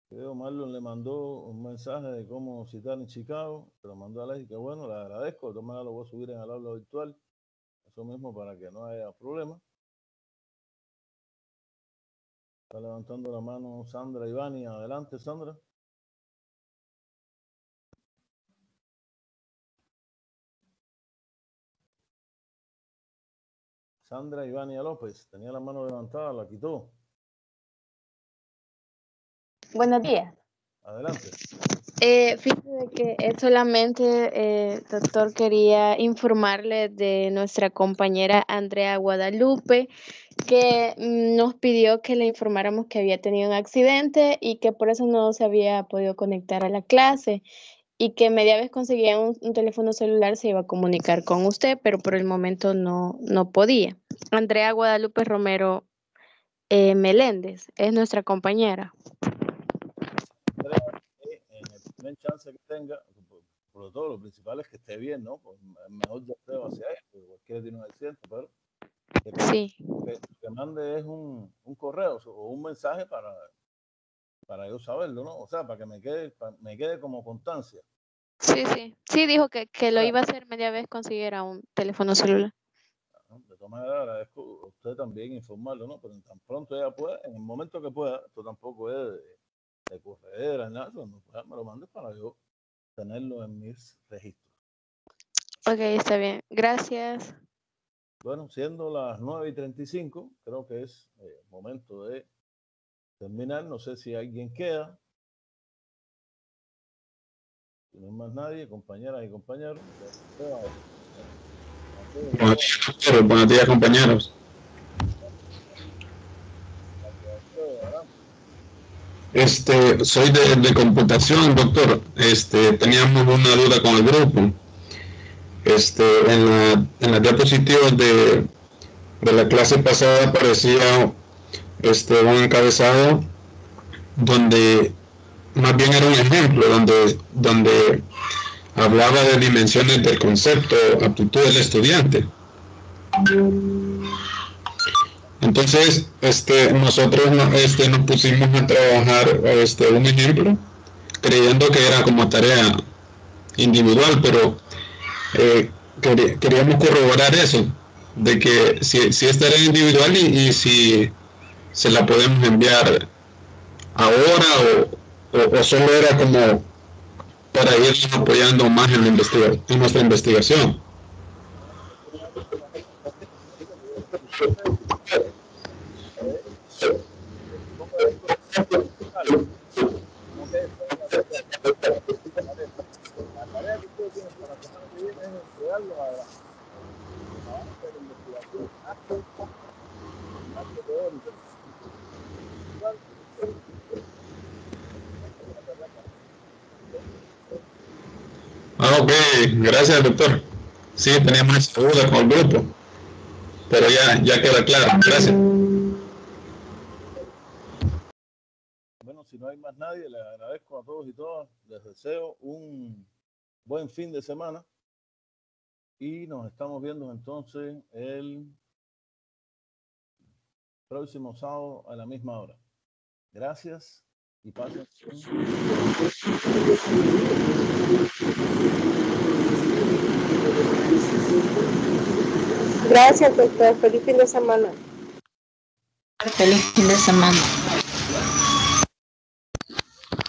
creo Marlon le mandó un mensaje de cómo citar en Chicago, se lo mandó a Alex, que bueno, le agradezco, de todas maneras lo voy a subir en el aula virtual, eso mismo para que no haya problema. Está levantando la mano Sandra Ivani. Adelante, Sandra. Sandra Ivania López. Tenía la mano levantada, la quitó.
Buenos días.
Adelante.
Fíjese que es solamente, doctor, quería informarle de nuestra compañera Andrea Guadalupe, que nos pidió que le informáramos que había tenido un accidente y que por eso no se había podido conectar a la clase y que media vez conseguía un teléfono celular se iba a comunicar con usted, pero por el momento no podía. Andrea Guadalupe Romero Meléndez es nuestra compañera.
En el primer chance que tenga, por todo lo principal es que esté bien, ¿no? Pues mejor deseo hacia él, porque cualquiera tiene un accidente, pero
sí.
que mande es un correo o un mensaje para yo saberlo, ¿no? O sea, para que me quede como constancia.
Sí, dijo que lo iba a hacer media vez consiguiera un teléfono celular.
De todas maneras, agradezco a usted también informarlo, ¿no? Pero tan pronto ella pueda, en el momento que pueda, esto tampoco es de corredera, nada, cuando pueda me lo mandes para yo tenerlo en mis registros.
Ok, está bien. Gracias.
Bueno, siendo las 9:35, creo que es momento de terminar. No sé si alguien queda. Si no hay más nadie, compañeras y compañeros.
Buenos días, doctor. Buenos días, compañeros. Soy de computación, doctor. Teníamos una duda con el grupo. En las diapositivas de la clase pasada aparecía un encabezado donde más bien era un ejemplo donde hablaba de dimensiones del concepto aptitud del estudiante. Entonces, nosotros nos pusimos a trabajar un ejemplo, creyendo que era como tarea individual, pero queríamos corroborar eso, de que si es tarea individual y si se la podemos enviar ahora o solo era como para ir apoyando más en nuestra investigación.
La tarea que ustedes tienen para la semana que viene es entregarlo a la avance de la investigación hasta el marco teórico.
Ok, gracias, doctor. Sí, teníamos esa duda con el grupo, pero ya queda claro. Gracias.
Bueno, si no hay más nadie, les agradezco a todos y todas. Les deseo un buen fin de semana y nos estamos viendo entonces el próximo sábado a la misma hora. Gracias y pasen.
Gracias, doctor. Feliz fin de semana.
Feliz fin de semana.